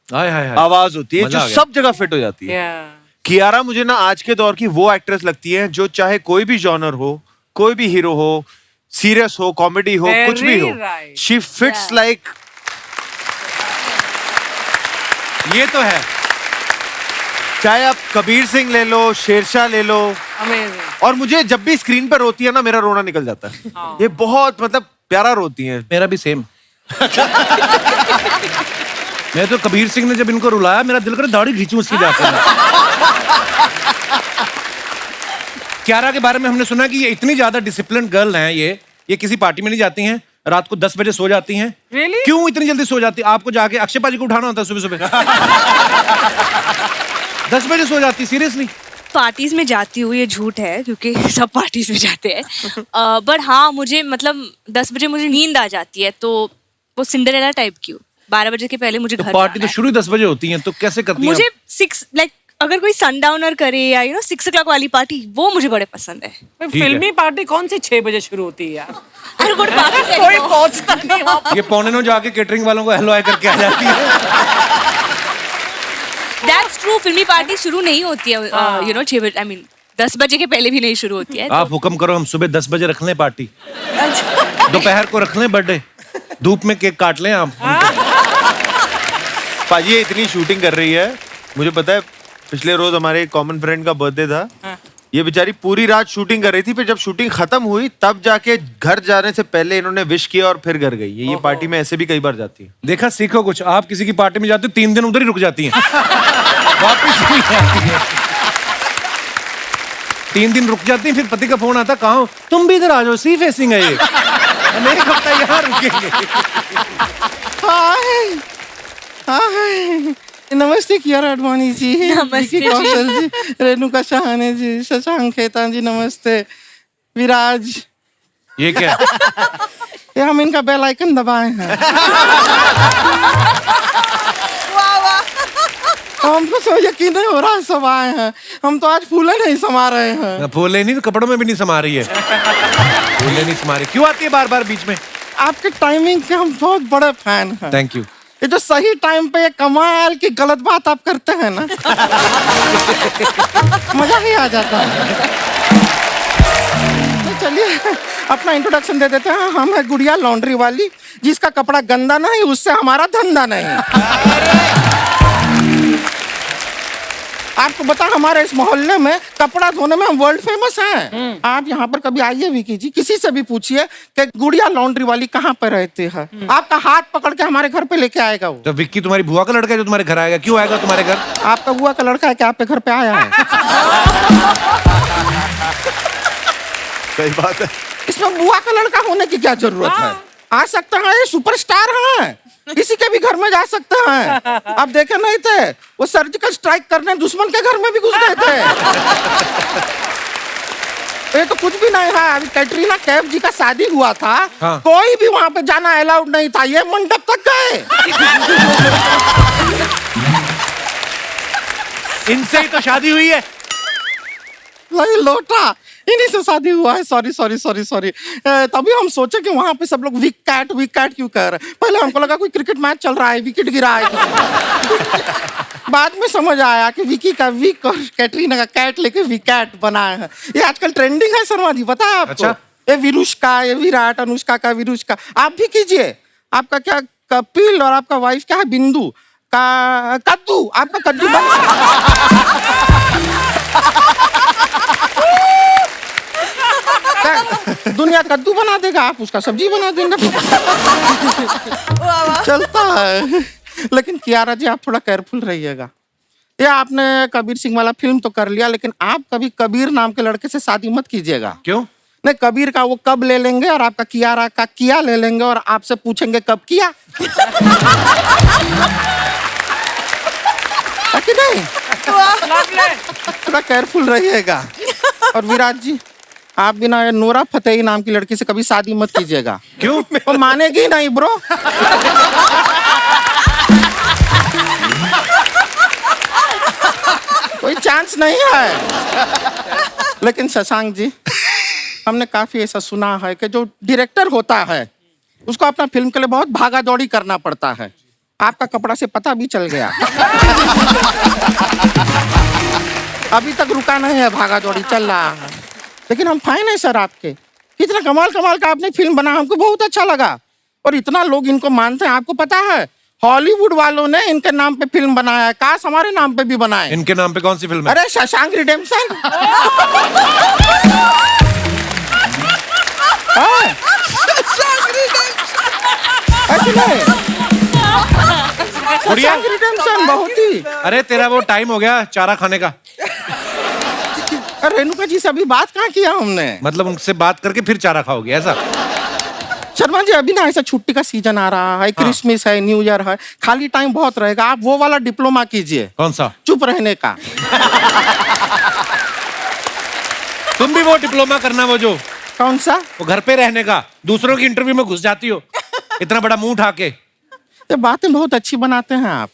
हाय हाय हाय। आवाज होती है मजा जो आ गया। सब जगह फिट हो जाती है। Yeah. कियारा मुझे ना आज के दौर की वो एक्ट्रेस लगती है जो चाहे कोई भी जॉनर हो, कोई भी हीरो हो, सीरियस हो, कॉमेडी हो, कुछ भी हो, Very right. She fits like. ये तो है। चाहे आप कबीर सिंह ले लो, शेरशाह ले लो, Amazing. और मुझे जब भी स्क्रीन पर रोती है ना मेरा रोना निकल जाता है। ये बहुत मतलब प्यारा रोती है। मेरा भी सेम। मैं तो कबीर सिंह ने जब इनको रुलाया मेरा दिल करे दाढ़ी खींचूं उसकी जाकर। क्यारा के बारे में हमने सुना कि ये इतनी ज्यादा डिसिप्लिन गर्ल हैं, ये किसी पार्टी में नहीं जाती हैं, रात को 10 बजे सो जाती हैं। Really? क्यों इतनी जल्दी सो जाती? आपको जाके अक्षय पाजी को उठाना होता है सुबह सुबह। 10 बजे सो जाती, सीरियसली? पार्टीज में जाती हूँ, ये झूठ है क्योंकि सब पार्टीज में जाते हैं। बट हाँ, मुझे मतलब 10 बजे मुझे नींद आ जाती है, तो वो सिंड्रेला टाइप की हूँ। 12 बजे के पहले मुझे घर पार्टी जाना तो शुरू ही 10 बजे होती है, तो कैसे करती है। हैं मुझे आप? 6 लाइक अगर कोई सनडाउनर करे या 6 o'clock वाली पार्टी, वो मुझे बड़े पसंद है। है। फिल्मी पार्टी कौन सी 6 बजे शुरू होती है यार? अरे गुड पार्टी कोई पहुंचता नहीं वहाँ पर। ये 9:15 जाके केटरिंग वालों को हेलो हाय करके आ जाती है। That's true. फिल्मी पार्टी शुरू नहीं होती है 6 बजे, आई मीन 10 बजे के पहले भी नहीं शुरू होती है। आप हुक्म करो, हम सुबह 10 बजे रख लें पार्टी, दोपहर को रख लें बर्थडे, धूप में केक काट लें आप। पाजी ये इतनी शूटिंग कर रही है, मुझे पता है पिछले रोज हमारे एक कॉमन फ्रेंड का बर्थडे था। ये बेचारी पूरी रात शूटिंग कर रही थी, फिर जब शूटिंग खत्म हुई तब जाके घर जाने से पहले इन्होंने विश किया और फिर घर गई। ये पार्टी में ऐसे भी कई बार जाती है। देखा, सीखो कुछ। आप किसी की पार्टी में जाते हो 3 दिन उधर ही रुक जाती हैं, वापस नहीं आती हैं। 3 दिन रुक जाती हैं, फिर पति का फोन आता, कहाँ हो? तुम भी इधर आ जाओ, सी फेसिंग है ये, हम एक हफ्ता यहाँ रुकेंगे। हाय नमस्ते कियारा आडवाणी जी, नमस्ते विकी कौशल जी, रेणुका सहाने जी, शशांक खेतान जी, नमस्ते। विराज, ये क्या? ये हम इनका बेल आइकन दबाए हैं। हमको तो यकीन नहीं हो रहा है सब आए हैं। हम तो आज फूले नहीं समा रहे हैं। फूले नहीं, कपड़ों में भी नहीं समा रही है। फूले नहीं समा रही, क्यों आती है बार बार बीच में? आपके टाइमिंग के हम बहुत बड़े फैन हैं। Thank you. ये जो सही टाइम पे ये कमाल की गलत बात आप करते हैं ना, मजा ही आ जाता है। तो चलिए अपना इंट्रोडक्शन दे देते हैं। हम है गुड़िया लॉन्ड्री वाली, जिसका कपड़ा गंदा नहीं, उससे हमारा धंधा नहीं। आपको बता, हमारे इस मोहल्ले में कपड़ा धोने में हम वर्ल्ड फेमस हैं। आप यहाँ पर कभी आइए विकी जी, किसी से भी पूछिए कि गुड़िया लॉन्ड्री वाली कहाँ पर रहती है, आपका हाथ पकड़ के हमारे घर पे लेके आएगा वो। तो विक्की तुम्हारी बुआ का लड़का है जो तुम्हारे घर आएगा? क्यों आएगा तुम्हारे घर? आपका बुआ का लड़का है कि आपके घर पे आया है? सही बात है। इसमें बुआ का लड़का होने की क्या जरूरत है? आ सकते हैं, ये सुपरस्टार हैं, किसी के भी घर में जा सकते हैं। आप देखे नहीं थे वो सर्जिकल स्ट्राइक करने दुश्मन के घर में भी घुस गए थे। ये तो कुछ भी नहीं है। अभी कैटरीना कैफ जी का शादी हुआ था, हाँ। कोई भी वहां पे जाना अलाउड नहीं था, ये मंडप तक गए। इनसे ही तो शादी हुई है। नहीं लोटा, इन्हीं से शादी हुआ है। Sorry sorry sorry sorry. तभी हम सोचे कि वहां पे सब लोग विकेट विकेट क्यों कर रहे हैं। पहले हमको लगा कोई क्रिकेट मैच चल रहा है, विकेट गिरा है किसी। बाद में समझ आया कि विकी का विक और कैटरीना का कैट लेके विकेट बनाया है। ये आजकल ट्रेंडिंग है शर्मा जी, पता है आपको? अच्छा। ये विरुष्का, ये विराट, अनुष्का का विरुष्का। आप भी कीजिए। आपका क्या कपिल और आपका वाइफ क्या है बिंदु का कद्दू, आपका कद्दू दुनिया कद्दू बना देगा, आप उसका सब्जी बना देंगे। चलता है। लेकिन कियारा जी आप थोड़ा केयरफुल रहिएगा। ये आपने कबीर सिंह वाला फिल्म तो कर लिया, लेकिन आप कभी कबीर नाम के लड़के से शादी मत कीजिएगा। क्यों? नहीं, कबीर का वो कब ले लेंगे और आपका कियारा का किया ले लेंगे और आपसे पूछेंगे कब किया। है कि नहीं? थोड़ा केयरफुल रहिएगा। और विराट जी आप बिना ये नोरा फतेही नाम की लड़की से कभी शादी मत कीजिएगा। क्यों? वो मानेगी नहीं ब्रो। कोई चांस नहीं है। लेकिन शशांक जी हमने काफी ऐसा सुना है कि जो डायरेक्टर होता है उसको अपना फिल्म के लिए बहुत भागा दौड़ी करना पड़ता है। आपका कपड़ा से पता भी चल गया। अभी तक रुका नहीं है, भागा दौड़ी चल रहा है। लेकिन हम फाइन है सर आपके। इतना कमाल कमाल का आपने फिल्म बना, हमको बहुत अच्छा लगा। और इतना लोग इनको मानते हैं, आपको पता है हॉलीवुड वालों ने इनके नाम पे फिल्म बनाया है, काश हमारे नाम पे भी बनाए। इनके नाम पे कौन सी फिल्म है? अरे शशांक रिडेम्पशन। शशांक रिडेम्पशन बहुत ही। अरे तेरा वो टाइम हो गया चारा खाने का। रेणुका जी से अभी बात कहाँ किया हमने? मतलब उनसे बात करके फिर चारा खाओगे ऐसा? शर्मा जी अभी ना ऐसा छुट्टी का सीजन आ रहा है, क्रिसमस है, न्यू ईयर है, खाली टाइम बहुत रहेगा। आप वो वाला डिप्लोमा कीजिए। कौन सा? चुप रहने का। तुम भी वो डिप्लोमा करना, वो जो कौन सा? वो घर पे रहने का, दूसरों की इंटरव्यू में घुस जाती हो इतना बड़ा मुंह उठा के। ये बातें बहुत अच्छी बनाते हैं आप।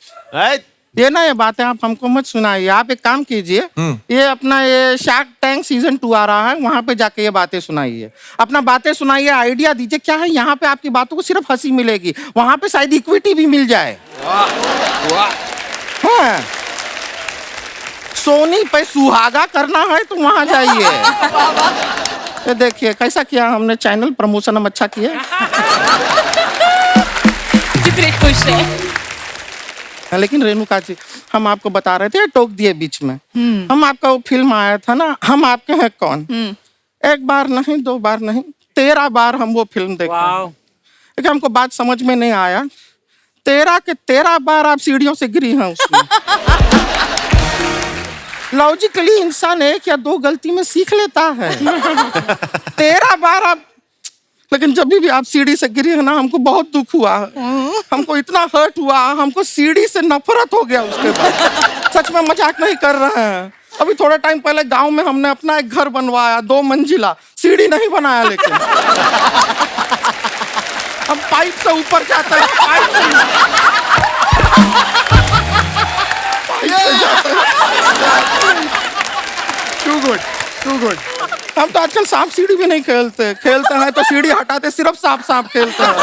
ये ना ये बातें आप हमको मत सुनाइए। आप एक काम कीजिए, ये अपना ये शार्क टैंक सीजन 2 आ रहा है, वहां पे जाके ये बातें सुनाइए। अपना बातें सुनाइए, आइडिया दीजिए। क्या है यहाँ पे आपकी बातों को सिर्फ हंसी मिलेगी, वहां पे शायद इक्विटी भी मिल जाए। हाँ। सोनी पे सुहागा करना है तो वहां जाइए। ये देखिए कैसा किया हमने, चैनल प्रमोशन हम अच्छा किए। कितने खुश है। लेकिन रेणुका जी हम आपको बता रहे थे, टोक दिए बीच में। हम आपका वो फिल्म आया था ना, हम आपके हैं कौन, एक बार नहीं 2 बार नहीं 13 बार हम वो फिल्म देखे। लेकिन हमको बात समझ में नहीं आया, 13 के 13 बार आप सीढ़ियों से गिरी हैं उसमें। लॉजिकली इंसान 1 या 2 गलती में सीख लेता है। 13 बार आप। लेकिन जब भी आप सीढ़ी से गिरी है ना, हमको बहुत दुख हुआ। हमको इतना हर्ट हुआ, हमको सीढ़ी से नफरत हो गया उसके बाद। सच में मजाक नहीं कर रहे हैं। अभी थोड़ा टाइम पहले गांव में हमने अपना एक घर बनवाया, 2 मंजिला, सीढ़ी नहीं बनाया। लेकिन हम पाइप से ऊपर जाते हैं, पाइप से जाते हैं। Too good, too good. हम तो आजकल सांप सीढ़ी भी नहीं खेलते हैं तो सीढ़ी हटाते सिर्फ सांप खेलते हैं।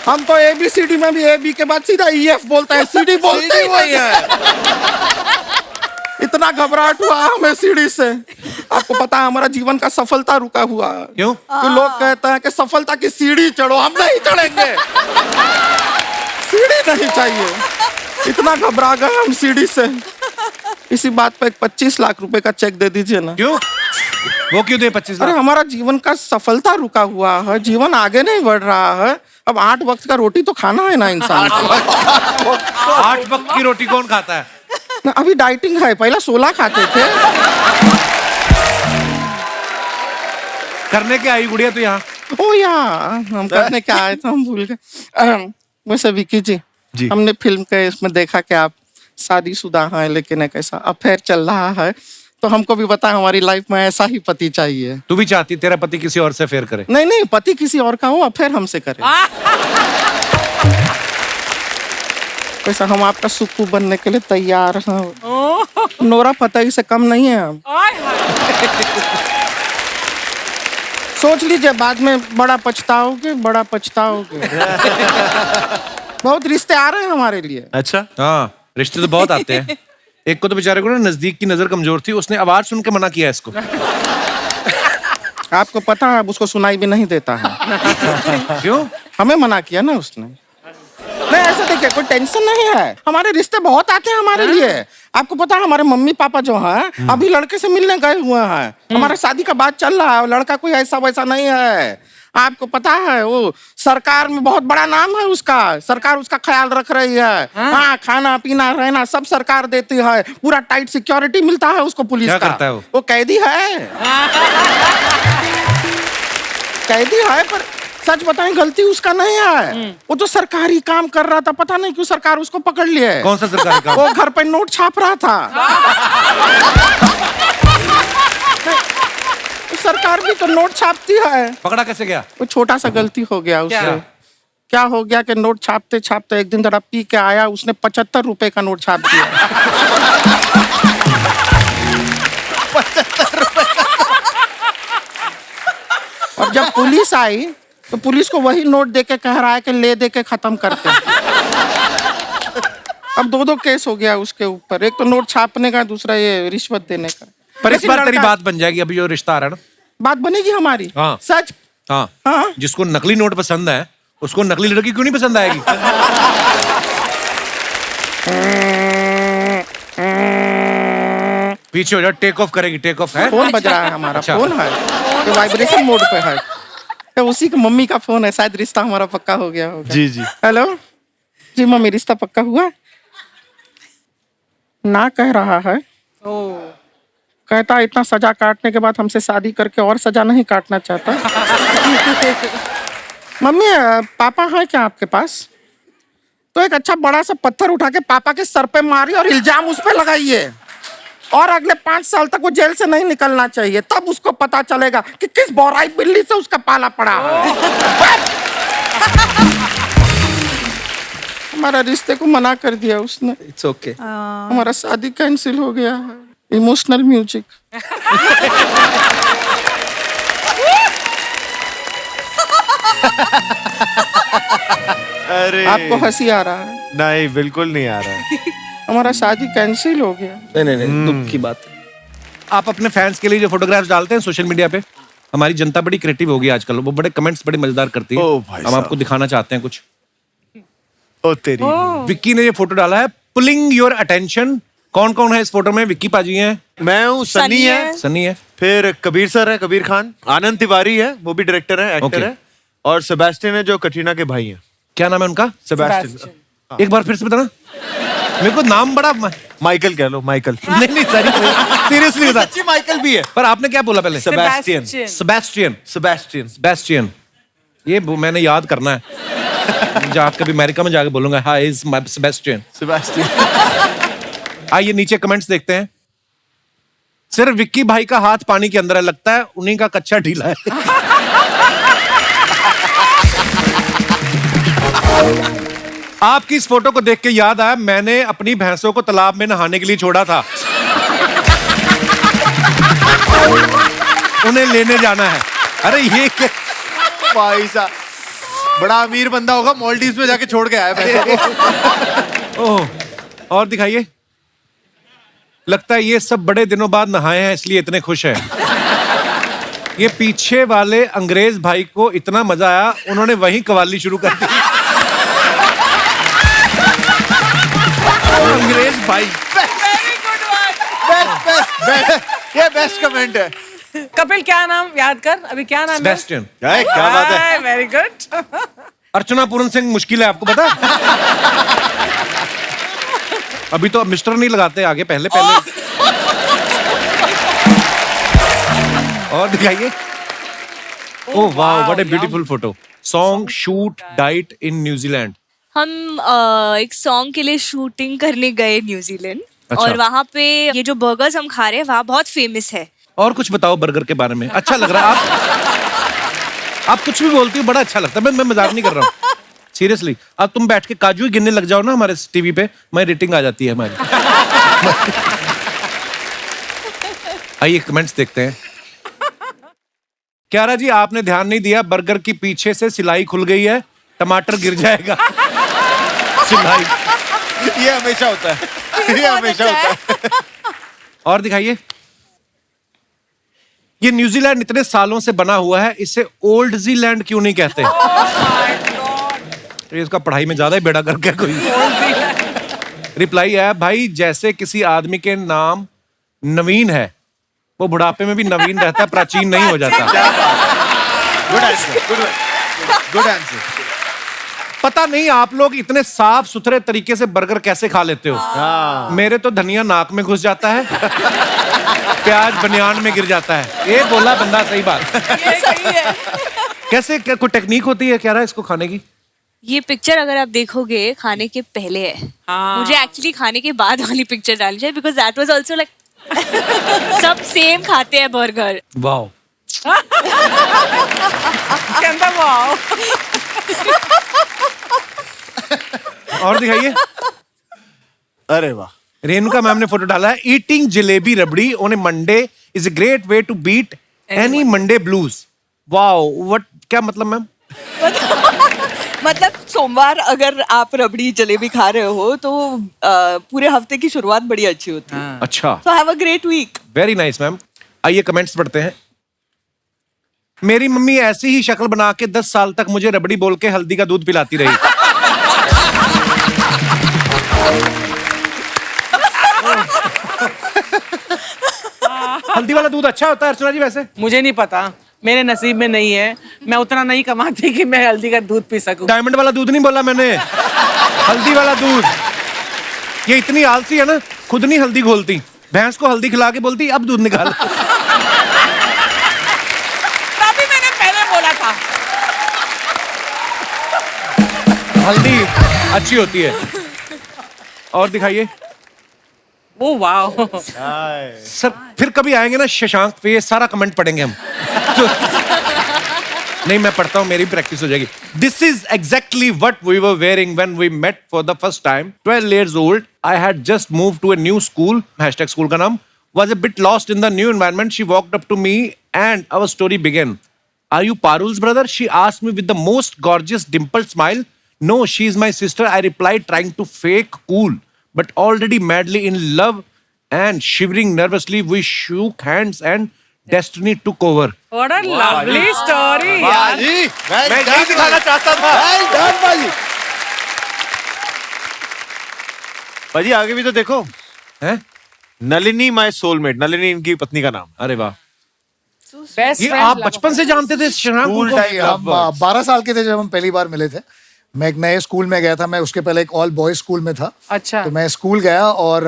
हम तो ABCD में भी AB के बाद सीधा EF बोलते हैं, सीढ़ी बोलते ही नहीं है। इतना घबराहट हुआ हमें सीढ़ी से। आपको पता है हमारा जीवन का सफलता रुका हुआ है। क्यों? तो लोग कहते हैं कि सफलता की सीढ़ी चढ़ो, हम नहीं चढ़ेंगे। सीढ़ी नहीं चाहिए। इतना घबरा गए हम सीढ़ी से। इसी बात पे 25 लाख रुपए का चेक दे दीजिए ना। क्यों? वो क्यों दे 25 अरे लाख? हमारा जीवन का सफलता रुका हुआ है, जीवन आगे नहीं बढ़ रहा है। अब 8 वक्त का रोटी तो खाना है ना इंसान को। 8 वक्त की रोटी कौन खाता है? अभी डाइटिंग है, पहला 16 खाते थे। करने के आई गुड़िया तो यहाँ? ओ या हम करने क्या आए थे, हम भूल गए। वैसे विकी जी, जी। हमने फिल्म के इसमें देखा कि आप शादीशुदा हैं, लेकिन एक ऐसा अफेयर चल रहा है, तो हमको भी बता, हमारी लाइफ में ऐसा ही पति चाहिए। तू भी चाहती तेरा पति किसी और से अफेयर करे? नहीं नहीं, पति किसी और का हो, अफेयर हमसे करे। वैसा हम आपका सुक्कू बनने के लिए तैयार हैं। नोरा फतेही से कम नहीं है हम। सोच लीजिए, बाद में बड़ा पछताओगे, बड़ा पछताओगे। बहुत रिश्ते आ रहे हैं हमारे लिए। अच्छा, हाँ, रिश्ते तो बहुत आते हैं। एक को तो बेचारे को ना नजदीक की नजर कमजोर थी, उसने आवाज सुन के मना किया इसको। आपको पता है, अब उसको सुनाई भी नहीं देता है। क्यों? हमें मना किया ना उसने। नहीं, ऐसा देखिए, कोई टेंशन नहीं है, हमारे रिश्ते बहुत आते हैं हमारे लिए। आपको पता है, हमारे मम्मी पापा जो हैं अभी लड़के से मिलने गए हुए हैं। हमारे शादी का बात चल रहा है, और लड़का कोई ऐसा वैसा नहीं है। आपको पता है, वो सरकार में बहुत बड़ा नाम है उसका, सरकार उसका ख्याल रख रही है। हाँ, खाना पीना रहना सब सरकार देती है, पूरा टाइट सिक्योरिटी मिलता है उसको पुलिस क्या का। करता है वो? वो कैदी है। कैदी है, पर सच बताएं, गलती उसका नहीं है। वो तो सरकारी काम कर रहा था, पता नहीं क्यों सरकार उसको पकड़ लिए। कौन सा सरकारी काम? वो घर पे नोट छाप रहा था। सरकार भी तो नोट छापती है। पकड़ा कैसे गया? वो छोटा सा गलती हो गया उससे। क्या हो गया कि नोट छापते छापते एक दिन जरा पी के आया, उसने 75 रुपए का नोट छाप दिया। 75 रुपए का। और जब पुलिस आई तो पुलिस को वही नोट देके कह रहा है कि ले दे के खत्म करते। अब दो केस हो गया उसके ऊपर, एक तो नोट छापने का, दूसरा ये रिश्वत देने का। पर इस लेकिन बार तेरी लड़का- बात बन जाएगी, अभी जो रिश्ता आ रहा है ना। बात बनेगी हमारी। हाँ। सच। हाँ, हाँ। जिसको नकली नोट पसंद है उसको नकली लड़की क्यों नहीं पसंद आएगी? पीछे हो जा, टेक ऑफ करेगी, टेक ऑफ है। फोन बज रहा है हमारा। अच्छा। फोन है, ये वाइब्रेशन मोड पे है। ये उसी की मम्मी का फोन है, शायद रिश्ता हमारा पक्का हो गया होगा। जी जी। हेलो जी मम्मी, रिश्ता पक्का हुआ? ना कह रहा है। कहता इतना सजा काटने के बाद हमसे शादी करके और सजा नहीं काटना चाहता। मम्मी, पापा है क्या आपके पास? तो एक अच्छा बड़ा सा पत्थर उठा के पापा के सर पे मारी और इल्जाम उस पे लगाइए, और अगले 5 साल तक वो जेल से नहीं निकलना चाहिए। तब उसको पता चलेगा कि किस बोराई बिल्ली से उसका पाला पड़ा है। हमारा रिश्ते को मना कर दिया उसने। It's okay. हमारा शादी कैंसिल हो गया है। Emotional music. अरे आपको हंसी आ रहा है? नहीं, बिल्कुल नहीं आ रहा है। हमारा शादी कैंसिल हो गया। नहीं नहीं नहीं, दुख की बात है। आप अपने फैंस के लिए जो फोटोग्राफ्स डालते हैं सोशल मीडिया पे, हमारी जनता बड़ी क्रिएटिव हो गई आजकल, वो बड़े कमेंट्स बड़े मजेदार करती है। ओ भाई हम आपको दिखाना चाहते हैं कुछ। ओ तेरी। विक्की ने ये फोटो डाला है, पुलिंग योर अटेंशन। कौन कौन है इस फोटो में? विक्की पाजी हैं, मैं हूँ, सनी है, सनी है, फिर कबीर सर है, कबीर खान, आनंद तिवारी है, वो भी डायरेक्टर है, एक्टर Okay. है, और सेबेस्टियन है जो कटरीना के भाई हैं। क्या नाम है उनका? सेबेस्टियन। एक बार फिर से बताना, मेरे को नाम बड़ा माइकल कह लो, माइकल। नहीं नहीं, सीरियसली बता। सच्ची माइकल भी है। पर आपने क्या बोला पहले? सेबेस्टियन। सेबेस्टियन। सेबेस्टियन। सेबेस्टियन, ये मैंने याद करना है। जाकर कभी अमेरिका में जाके बोलूंगा, hi is my Sebastian. Sebastian. आइए नीचे कमेंट्स देखते हैं। सिर्फ विक्की भाई का हाथ पानी के अंदर है, लगता है उन्हीं का कच्चा ढीला है। आपकी इस फोटो को देख के याद आया, मैंने अपनी भैंसों को तालाब में नहाने के लिए छोड़ा था। उन्हें लेने जाना है। अरे ये भाई साहब, बड़ा अमीर बंदा होगा, मालदीव्स में जाके छोड़ के आया पैसे को। ओह, और दिखाइए। लगता है ये सब बड़े दिनों बाद नहाए हैं, इसलिए इतने खुश हैं। ये पीछे वाले अंग्रेज भाई को इतना मजा आया, उन्होंने वहीं कवाली शुरू कर दी। अंग्रेज भाई। बेस्ट, ये बेस्ट कमेंट है। कपिल, क्या नाम याद कर, अभी क्या नाम है? सेबेस्टियन। क्या बात है। Very good. अर्चना पूरन सिंह मुश्किल है, आपको पता? अभी तो मिस्टर नहीं लगाते आगे, पहले पहले। और दिखाइए। Oh wow, what a beautiful photo. Song shoot diet in New Zealand. हम एक सॉन्ग के लिए शूटिंग करने गए न्यूजीलैंड. अच्छा. और वहाँ पे ये जो बर्गर्स हम खा रहे हैं वहाँ बहुत फेमस है. और कुछ बताओ बर्गर के बारे में. अच्छा लग रहा है. आप कुछ भी बोलती हो, बड़ा अच्छा लगता है. मैं मजाक नहीं कर रहा हूँ, सीरियसली. अब तुम बैठ के काजू ही गिनने लग जाओ ना हमारे टीवी पे, हमारी रेटिंग आ जाती है हमारी. आइए कमेंट्स देखते हैं. क्यारा जी, आपने ध्यान नहीं दिया, बर्गर की पीछे से सिलाई खुल गई है, टमाटर गिर जाएगा. सिलाई ये हमेशा होता है. ये हमेशा होता है. और दिखाइए. ये न्यूजीलैंड इतने सालों से बना हुआ है, इसे ओल्ड जीलैंड क्यों नहीं कहते? ये इसका पढ़ाई में ज्यादा ही बेड़ा कर गया कोई. रिप्लाई है, भाई जैसे किसी आदमी के नाम नवीन है, वो बुढ़ापे में भी नवीन रहता है, प्राचीन नहीं हो जाता. Good answer. Good answer. पता नहीं आप लोग इतने साफ सुथरे तरीके से बर्गर कैसे खा लेते हो. मेरे तो धनिया नाक में घुस जाता है, प्याज बनियान में गिर जाता है. ये बोला बंदा, सही बात. ये सही है. कैसे, क्या कोई टेक्निक होती है क्या रहा इसको खाने की? ये पिक्चर अगर आप देखोगे खाने के पहले है. मुझे एक्चुअली खाने के बाद वाली पिक्चर डालनी चाहिए because that was also like सब सेम खाते हैं बर्गर. वाओ. कहता वाओ. और दिखाइए. अरे वाह. रेणुका मैम ने फोटो डाला है. Eating jalebi rabri on a Monday is a great way to beat any Monday blues. Wow, what, क्या मतलब मैम? मतलब सोमवार अगर आप रबड़ी जलेबी खा रहे हो तो पूरे हफ्ते की शुरुआत बड़ी अच्छी होती है. अच्छा, So have a great week. Very nice ma'am. आइए कमेंट्स पढ़ते हैं. मेरी मम्मी ऐसी ही शक्ल बना के 10 साल तक मुझे रबड़ी बोल के हल्दी का दूध पिलाती रही. हल्दी वाला दूध अच्छा होता है अर्चना जी वैसे? मुझे नहीं पता, मेरे नसीब में नहीं है. मैं उतना नहीं कमाती कि मैं हल्दी का दूध पी सकूं. डायमंड वाला दूध नहीं बोला मैंने, हल्दी वाला दूध. ये इतनी आलसी है ना, खुद नहीं हल्दी घोलती, भैंस को हल्दी खिला के बोलती अब दूध निकाल. तभी मैंने पहले बोला था. हल्दी अच्छी होती है. और दिखाइए. Oh wow. सर फिर कभी आएंगे ना शशांक पे, ये सारा कमेंट पढ़ेंगे हम. तो, नहीं मैं पढ़ता हूँ, मेरी प्रैक्टिस हो जाएगी. This is exactly what we were wearing when we met for the first time. 12 years old. I had just moved to a new school. Hashtag school का नाम. Was a bit lost in the new environment. She walked up to me and our story began. Are you Parul's brother? She asked me with the most gorgeous dimpled smile. No, she is my sister, I replied, trying to fake cool, but already madly in love and shivering nervously. We shook hands and destiny took over. What a lovely story. भाजी, मैं यही दिखाना चाहता था. भाजी. भाजी आगे भी तो देखो. हैं? Nalini my soulmate. नलिनी इनकी पत्नी का नाम. अरे वाह. Best ये friend आप लगा. बचपन से जानते थे शशांक School को? time. हम 12 साल के थे जब हम पहली बार मिले थे. मैं एक नए स्कूल में गया था. मैं उसके पहले एक ऑल बॉयज स्कूल में था. अच्छा. तो मैं स्कूल गया और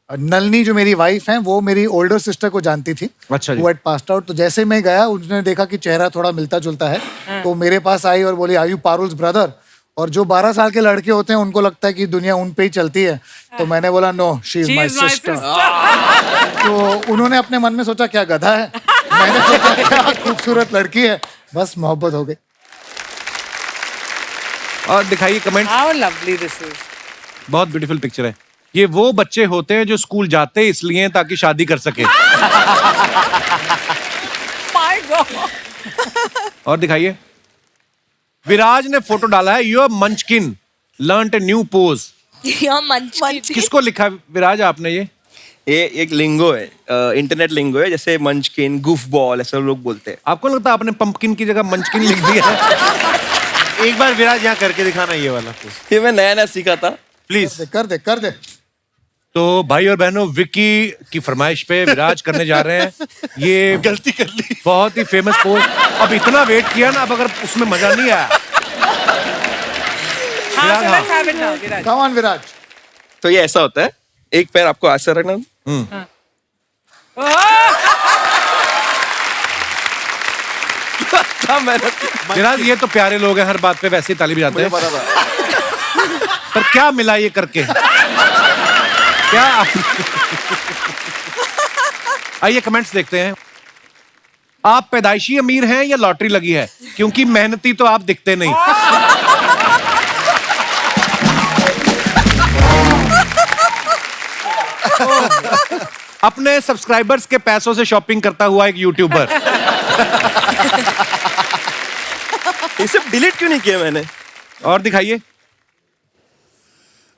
नलनी जो मेरी वाइफ है वो मेरी ओल्डर सिस्टर को जानती थी. अच्छा जी. वो एट पास्ड आउट. तो जैसे मैं गया उसने देखा कि चेहरा थोड़ा मिलता जुलता है. तो मेरे पास आई और बोली आर यू पारुल्स ब्रदर. और जो 12 साल के लड़के होते हैं उनको लगता है कि दुनिया उन पे ही चलती है. तो मैंने बोला no, she is She my is my sister. sister. तो उन्होंने अपने मन में सोचा क्या गधा है. मैंने सोचा क्या खूबसूरत लड़की है. बस मोहब्बत हो गई. और दिखाइए comment. How lovely this is. बहुत ब्यूटीफुल पिक्चर है. ये वो बच्चे होते हैं जो स्कूल जाते इसलिए ताकि शादी कर सके. My God. और दिखाइए. विराज ने फोटो डाला है. You are munchkin learned a new pose. यहाँ मंच किसको लिखा विराज आपने ये? ये एक लिंगो है, इंटरनेट लिंगो है, जैसे मंचकिन, गुफ बॉल, ऐसे लोग बोलते हैं. आपको लगता है आपने पंपकिन की जगह मंचकिन लिख दिया है? एक बार विराज यहाँ करके दिखाना ये वाला. ये मैं नया नया सीखा था. प्लीज. कर दे. तो भाई और बहनों, विकी की फरमाइश पे विराज करने जा रहे हैं. ये गलती कर ली. बहुत ही फेमस पोज. अब इतना वेट किया ना, अब अगर उसमें मजा नहीं आया. हाँ, so हाँ. let's have it now, Viraj. Come on Viraj. तो ये ऐसा होता है, एक पैर आपको ऐसे रखना. क्या मेहनत की। जिराज ये तो प्यारे लोग हैं, हर बात पे वैसे ही ताली बजाते हैं। पता था। पर क्या मिला ये करके? क्या आइए कमेंट्स देखते हैं। आप पैदाइशी अमीर हैं या लॉटरी लगी है? क्योंकि मेहनती तो आप दिखते नहीं। अपने सब्सक्राइबर्स के पैसों से शॉपिंग करता हुआ एक यूट्यूबर। ये सब डिलीट क्यों नहीं किया मैंने? और दिखाइए।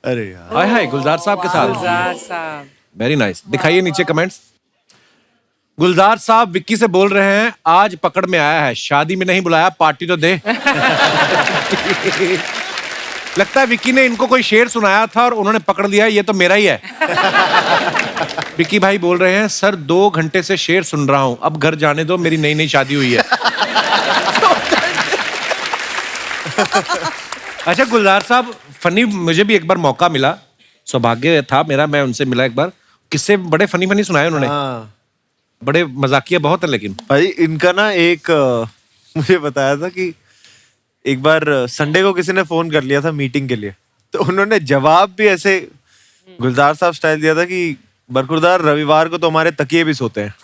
अरे यार, हाय हाय, गुलजार साहब के साथ। गुलजार साहब। Very nice. दिखाइए नीचे कमेंट्स। गुलजार साहब विक्की से बोल रहे हैं, आज पकड़ में आया है, शादी में नहीं बुलाया, पार्टी तो दे। लगता है विक्की ने इनको कोई शेर सुनाया था और उन्होंने पकड़ लिया, ये तो मेरा ही है। विक्की भाई बोल रहे हैं, सर 2 घंटे से शेर सुन रहा हूं, अब घर जाने दो, मेरी नई नई शादी हुई है। अच्छा गुलजार साहब, फनी मुझे भी एक बार मौका मिला, सौभाग्य था मेरा, मैं उनसे मिला एक बार। किस्से बड़े फनी फनी सुनाए उन्होंने। हाँ बड़े मजाकिया बहुत है लेकिन। भाई इनका ना एक मुझे बताया था कि एक बार संडे को किसी ने फोन कर लिया था मीटिंग के लिए, तो उन्होंने जवाब भी ऐसे गुलजार साहब स्टाइल दिया था कि बरखुरदार रविवार को तो हमारे तकिए भी सोते हैं।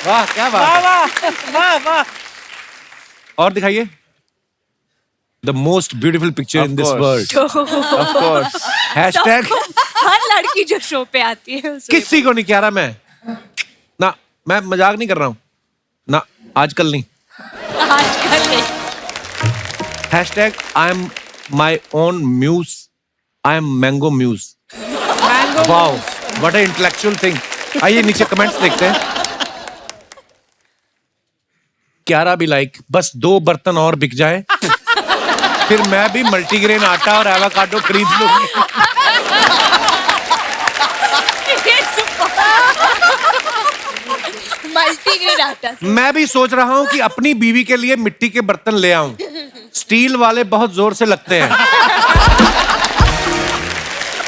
वाह क्या बात है। वाह वाह। और दिखाइए। The most beautiful picture in this world. Of course. Hashtag हर लड़की जो शो पे आती है उसे किसी को नहीं कह रहा मैं ना, मैं मजाक नहीं कर रहा हूं ना, आजकल नहीं। आजकल नहीं। Hashtag I am my own muse, I am mango muse. Wow what a intellectual thing. आइए नीचे कमेंट्स देखते हैं। क्यारा भी लाइक, बस 2 बर्तन और बिक जाए फिर मैं भी मल्टीग्रेन आटा और एवोकाडो खरीद लूंगी। मल्टीग्रेन आटा। मैं भी सोच रहा हूं कि अपनी बीवी के लिए मिट्टी के बर्तन ले आऊं, स्टील वाले बहुत जोर से लगते हैं।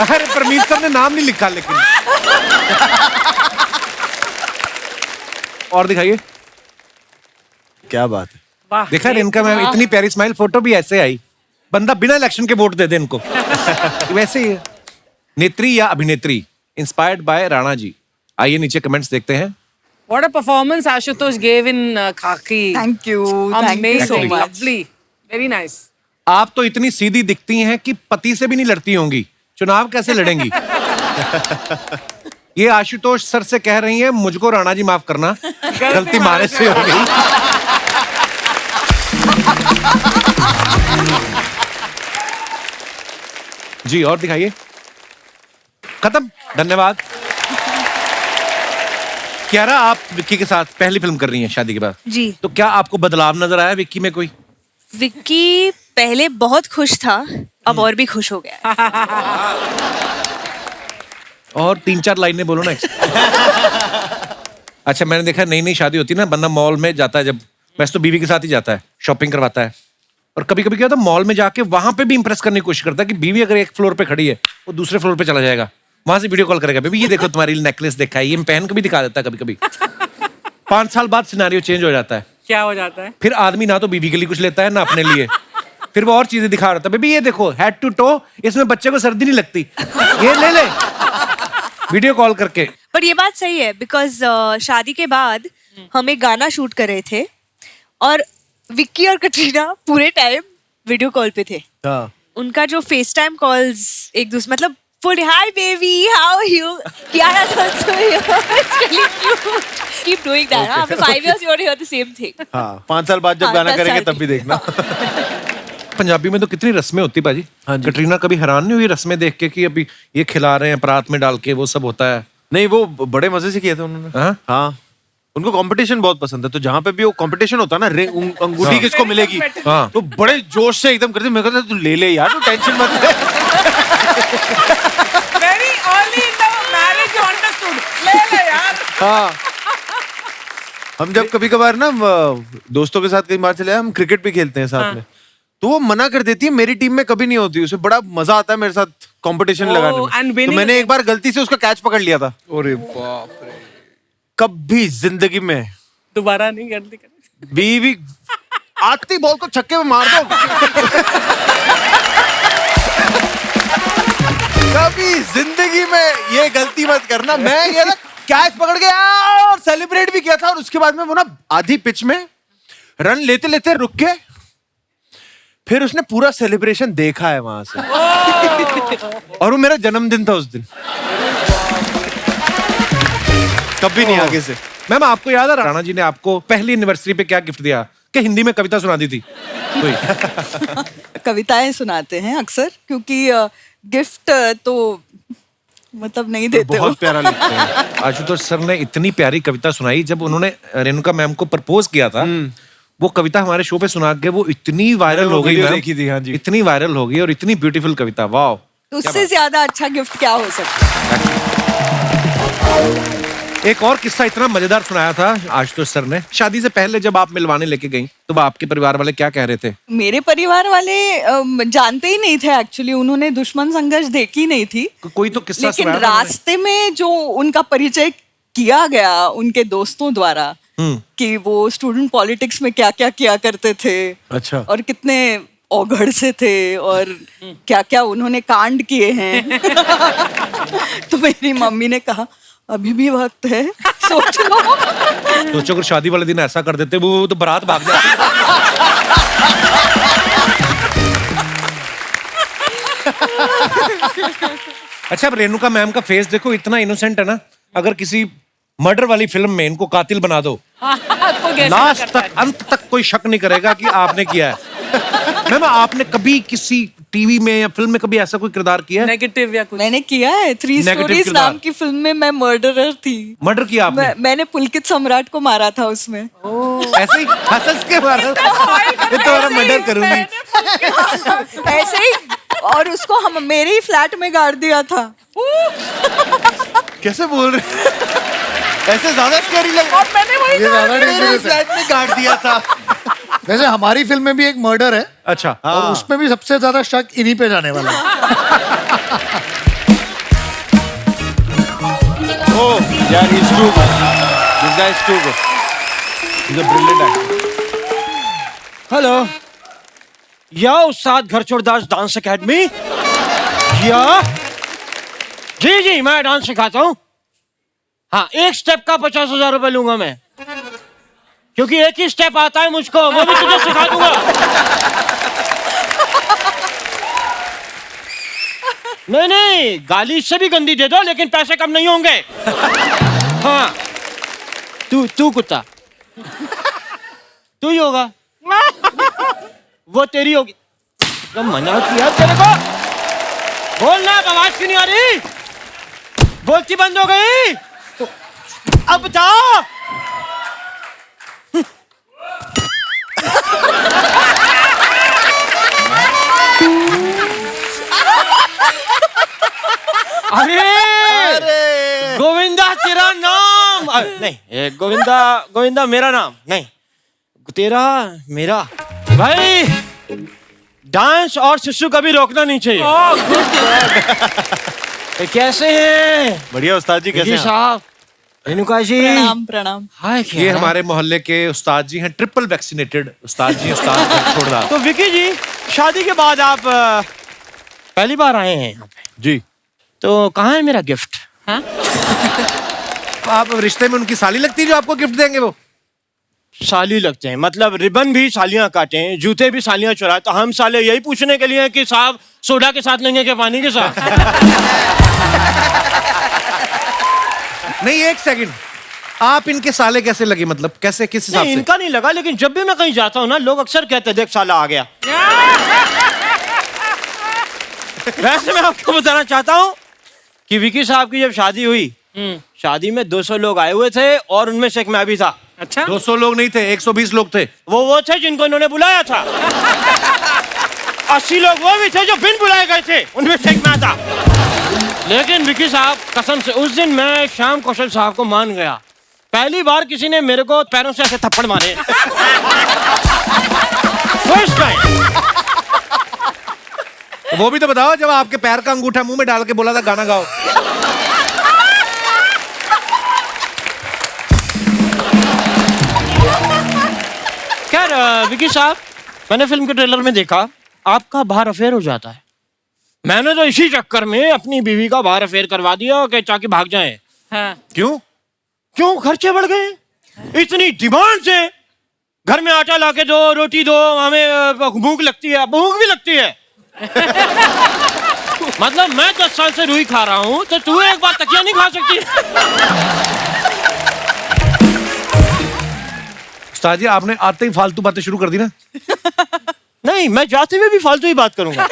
अरे परमीत सर ने नाम नहीं लिखा लेकिन। और दिखाइए। क्या बात है। वाह। देखा इनका, मैं इतनी प्यारी स्माइल, फोटो भी ऐसे आई। बंदा बिना इलेक्शन के वोट दे दे इनको। वैसे ही है। नेत्री या अभिनेत्री इंस्पायर्ड बाय राणा जी। आइए नीचे कमेंट्स देखते हैं। What a performance Ashutosh gave in Khaki. Thank you so Amazing, much. lovely, very nice. आप तो इतनी सीधी दिखती हैं कि पति से भी नहीं लड़ती होंगी, चुनाव कैसे लड़ेंगी? ये आशुतोष सर से कह रही हैं, मुझको राणा जी माफ करना, गलती मारे से हो गई। जी और दिखाइए। खत्म, धन्यवाद। क्यारा, आप विक्की के साथ पहली फिल्म कर रही हैं शादी के बाद, जी। तो क्या आपको बदलाव नजर आया विक्की में कोई? विक्की पहले बहुत खुश था, अब और भी खुश हो गया है। और 3-4 लाइनें बोलो ना। अच्छा मैंने देखा नई नई शादी होती है ना, बंदा मॉल में जाता है, जब वैसे तो बीवी के साथ ही जाता है, शॉपिंग करवाता है, और कभी कभी क्या होता है मॉल में जाके वहां पे भी इंप्रेस करने की कोशिश करता है कि बीवी अगर एक फ्लोर पे खड़ी है वो दूसरे फ्लोर पे चला जाएगा, वहां से वीडियो कॉल करेगा, बेबी ये देखो तुम्हारी नेकलेस देखा है, ये पहन के भी दिखा देता है कभी कभी। 5 साल बाद सिनेरियो चेंज हो जाता है, क्या हो जाता है? फिर आदमी ना तो बीवी के लिए कुछ लेता है ना अपने लिए, फिर वो और चीजें दिखा रहा था, बेबी ये देखो हेड टू टो, इसमें बच्चे को सर्दी नहीं लगती, ये ले ले, वीडियो कॉल करके। पर ये बात सही है, बिकॉज शादी के बाद हम एक गाना शूट कर रहे थे और विक्की और कटरीना पूरे टाइम वीडियो कॉल पे थे। हाँ। उनका जो फेस टाइम कॉल्स एक दूसरे, मतलब full hi baby how are you, Kiara is also here, it's really cute, keep doing that, after 5 years you want to hear the same thing। हाँ 5 साल बाद जब हाँ, गाना 10 करेंगे साल तब भी देखना। पंजाबी में तो कितनी रस्में होती पाजी। हाँ जी। कटरीना कभी हैरान नहीं हुई रस्में देख के कि अभी ये खिला रहे हैं परात में डाल के, वो सब होता है? नहीं वो बड़े मजे से किए थे उन्होंने। हाँ? हाँ उनको कंपटीशन बहुत पसंद है, तो जहाँ पे भी वो कंपीटिशन होता है ना, अंगूठी किसको मिलेगी, हाँ। तो बड़े जोश से एकदम करते, मैं कहता तू ले ले यार, तू टेंशन मत ले। Very early in the marriage you understood. ले ले यार। हाँ हम जब कभी कभार ना दोस्तों के साथ कई बार चले, हम क्रिकेट भी खेलते हैं साथ में, तो वो मना कर देती है, मेरी टीम में कभी नहीं होती, उसे बड़ा मजा आता है मेरे साथ कंपटीशन Oh, लगाने and में। तो winning मैंने एक बार गलती से उसका कैच पकड़ लिया था। अरे बाप रे। कभी जिंदगी में दोबारा नहीं करती। बीवी आती बॉल को छक्के में मार दो। कभी जिंदगी में ये गलती मत करना। मैं ये ना कैच पकड़ के और सेलिब्रेट भी किया था, और उसके बाद में वो ना आधी पिच में रन लेते लेते रुक के फिर उसने पूरा सेलिब्रेशन देखा है वहां से। और वो मेरा जन्मदिन था उस दिन। कभी नहीं आगे से। मैम आपको याद है राणा जी ने आपको पहली एनिवर्सरी पे क्या गिफ्ट दिया? कि हिंदी में कविता सुना दी थी कोई? कविताएं सुनाते हैं अक्सर, क्योंकि गिफ्ट तो मतलब नहीं देते बहुत हो। प्यारा लिखते हैं। आशुतोष सर ने इतनी प्यारी कविता सुनाई जब उन्होंने रेणुका मैम को प्रपोज किया था। वो कविता हमारे शो पे सुना के वो इतनी वायरल हो गई वीडियो मैम। देखी थी, हाँ जी। इतनी वायरल हो गई और इतनी ब्यूटीफुल कविता, वाह। तो उससे ज्यादा अच्छा गिफ्ट क्या हो सकता है? एक और किस्सा इतना मजेदार सुनाया था आशुतोष सर ने। शादी से पहले जब आप मिलवाने लेके गई तो आपके परिवार वाले क्या कह रहे थे? मेरे परिवार वाले जानते ही नहीं थे एक्चुअली, उन्होंने दुश्मन संघर्ष देखी नहीं थी। कोई तो किस्सा लेकिन सुनाया था उन्होंने। रास्ते में जो उनका परिचय किया गया उनके दोस्तों द्वारा कि वो स्टूडेंट पॉलिटिक्स में क्या क्या किया करते थे, अच्छा। और कितने औघड़ से थे और क्या क्या उन्होंने कांड किए हैं। तो मेरी मम्मी ने कहा अभी भी वक्त है, सोच लो। सोचो अगर शादी वाले दिन ऐसा कर देते वो तो बारात भाग जाती। अच्छा अब रेणुका मैम का फेस देखो, इतना इनोसेंट है ना। अगर किसी मर्डर वाली फिल्म में इनको कातिल बना दो, आपको कैसे लास्ट करता तक अंत तक कोई शक नहीं करेगा कि आपने किया है। मैम आपने कभी किसी टीवी में या फिल्म में कभी ऐसा कोई किरदार किया है? है? नेगेटिव या कुछ? मैंने किया है, 3 Negative स्टोरीज किरदार। नाम की फिल्म में मैं मर्डरर थी। मर्डर किया आपने? मैंने पुलकित सम्राट को मारा था उसमें। ऐसे ही हंस के मारा? ये तो मैं मर्डर करूंगी। ऐसे ही, और उसको हम मेरे ही फ्लैट में गाड़ दिया था। कैसे बोल रहे? ऐसे ज्यादा स्कैरी लग। और मैंने वही ये ज्यादा मेरे dangerous है। फ्लैट में काट दिया था। वैसे हमारी फिल्म में भी एक मर्डर है, अच्छा और उसमें भी सबसे ज्यादा शक इन्हीं पे जाने वाला है। Oh, यार he's too good. This guy is too good. He's a brilliant actor. Hello, या उस्ताद घरचोड़दास डांस एकेडमी? या जी जी मैं डांस सिखाता हूँ। हाँ, एक स्टेप का 50,000 रुपए लूंगा मैं, क्योंकि एक ही स्टेप आता है मुझको, वो भी तुझे सिखा दूंगा। नहीं नहीं, गाली इससे भी गंदी दे दो, लेकिन पैसे कम नहीं होंगे। हाँ, तू कुत्ता, तू ही होगा, वो तेरी होगी। तो मना किया तेरे को, बोलना, आवाज क्यों नहीं आ रही? बोलती बंद हो गई। अब बता। अरे गोविंदा तेरा नाम नहीं, गोविंदा मेरा नाम नहीं, तेरा मेरा। भाई डांस और शिशु कभी रोकना नहीं चाहिए। कैसे हैं? बढ़िया उस्ताद जी, कैसे जी हैं? साहब, रेणुका जी, प्रणाम प्रणाम। हाय ये हमारे मोहल्ले के उस्ताद जी हैं, ट्रिपल वैक्सीनेटेड उस्ताद जी, उस्ताद घरचोड़दास। तो विकी जी, शादी के बाद आप पहली बार आए हैं यहाँ पे, जी। तो कहाँ है मेरा गिफ्ट? हाँ? आप रिश्ते में उनकी साली लगती है जो आपको गिफ्ट देंगे? वो साली लगते हैं, मतलब रिबन भी सालियां काटें, जूते भी सालियां चुराए, तो हम साले यही पूछने के लिए कि साहब सोडा के साथ लेंगे कि पानी के साथ? नहीं, एक सेकंड, आप इनके साले कैसे लगे? मतलब कैसे, किस हिसाब नहीं, से? इनका नहीं लगा, लेकिन जब भी मैं कहीं जाता हूँ ना, लोग अक्सर कहते हैं देख साला आ गया। वैसे मैं आपको बताना चाहता हूँ कि विकी साहब की जब शादी हुई, शादी में 200 लोग आए हुए थे और उनमें से एक मैं भी था। अच्छा, 200 लोग नहीं थे, 120 लोग थे। वो थे जिनको इन्होंने बुलाया था। 80 लोग वो भी थे जो बिन बुलाए गए थे, उनमें से एक मैं था। लेकिन विकी साहब, कसम से उस दिन मैं श्याम कौशल साहब को मान गया। पहली बार किसी ने मेरे को पैरों से ऐसे थप्पड़ मारे। First time. वो भी तो बताओ, जब आपके पैर का अंगूठा मुंह में डाल के बोला था गाना गाओ। खैर विकी साहब, मैंने फिल्म के ट्रेलर में देखा आपका बाहर अफेयर हो जाता है। मैंने तो इसी चक्कर में अपनी बीवी का बाहर अफेयर करवा दिया कि ताकि भाग जाए। हाँ। क्यों खर्चे बढ़ गए? इतनी डिमांड से घर में आटा लाके दो, रोटी दो, हमें भूख लगती है, भूख भी लगती है। मतलब मैं 10 साल से रुई खा रहा हूँ तो तू एक बार तकिया नहीं खा सकती? उस्ताद जी आपने आते ही फालतू बातें शुरू कर दी ना। नहीं, मैं जाते हुए भी फालतू ही बात करूंगा।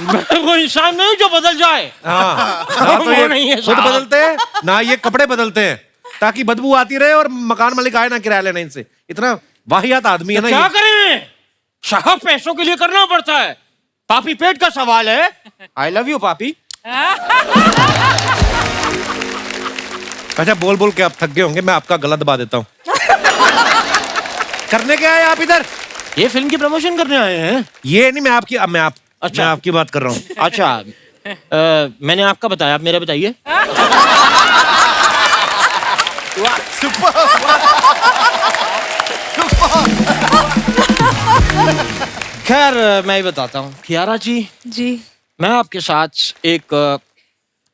मैं वो इंसान नहीं जो बदल जाए। हाँ ना तो वो ये नहीं है खुद साहब। बदलते हैं ना ये कपड़े बदलते हैं ताकि बदबू आती रहे और मकान मालिक आए ना किराया लेने इनसे। इतना वाहियात आदमी है ना क्या ये। करें, साहब पैसों के लिए करना पड़ता है। पापी पेट का सवाल है। आई लव यू पापी। अच्छा बोल बोल के आप थक गए होंगे, मैं आपका गला दबा देता हूँ। करने क्या है आप इधर? ये फिल्म की प्रमोशन करने आए हैं? ये नहीं, मैं आपकी अच्छा। मैं आपकी बात कर रहा हूँ। अच्छा मैंने आपका बताया, आप मेरा बताइए। खैर मैं ही बताता हूँ। कियारा जी, जी। मैं आपके साथ एक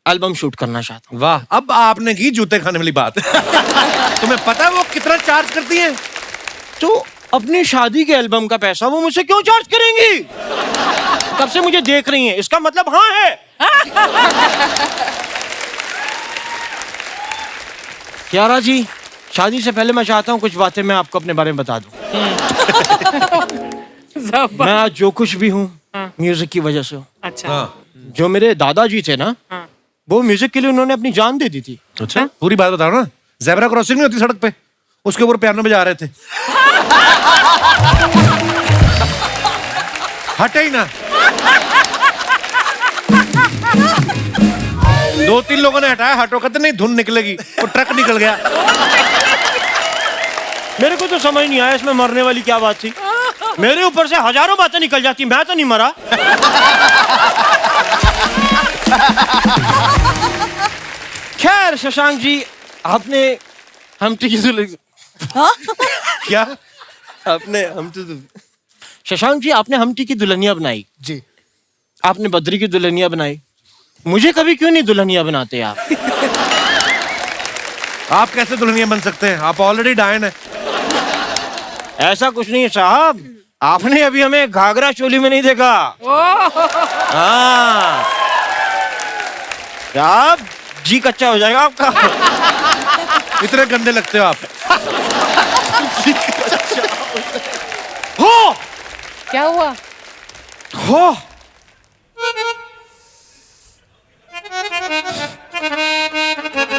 एल्बम शूट करना चाहता हूँ। वाह, अब आपने की जूते खाने वाली बात। तुम्हें पता है वो कितना चार्ज करती हैं? तो अपनी शादी के एल्बम का पैसा वो मुझसे क्यों चार्ज करेंगी? कब से मुझे देख रही हैं, इसका मतलब हाँ है। कियारा जी, शादी से पहले मैं चाहता हूँ कुछ बातें मैं आपको अपने बारे में बता दूं। मैं आज जो कुछ भी हूँ म्यूजिक की वजह से हूँ। अच्छा। हाँ। जो मेरे दादाजी थे ना, वो म्यूजिक के लिए उन्होंने अपनी जान दे दी थी। अच्छा पूरी बात बताओ ना। ज़ेब्रा क्रॉसिंग नहीं होती सड़क पे, उसके ऊपर पियानो बजा रहे थे। हटे ही ना। 2-3 लोगों ने हटाया, हटो कहते नहीं धुन निकलेगी, वो ट्रक निकल गया। मेरे को तो समझ नहीं आया इसमें मरने वाली क्या बात थी। मेरे ऊपर से हजारों बातें निकल जाती, मैं तो नहीं मरा। खैर शशांक जी, आपने हमटी की दुल्हन क्या? आपने हम तो शशांक जी, आपने हमटी की दुल्हनिया बनाई, जी। आपने बद्री की दुल्हनिया बनाई, मुझे कभी क्यों नहीं दुल्हनिया बनाते आप? आप कैसे दुल्हनिया बन सकते हैं? आप ऑलरेडी डायन है। ऐसा कुछ नहीं है साहब, आपने अभी हमें घाघरा चोली में नहीं देखा। हाँ, आप जी कच्चा हो जाएगा आपका। इतने गंदे लगते हो आप। हो क्या हुआ? हो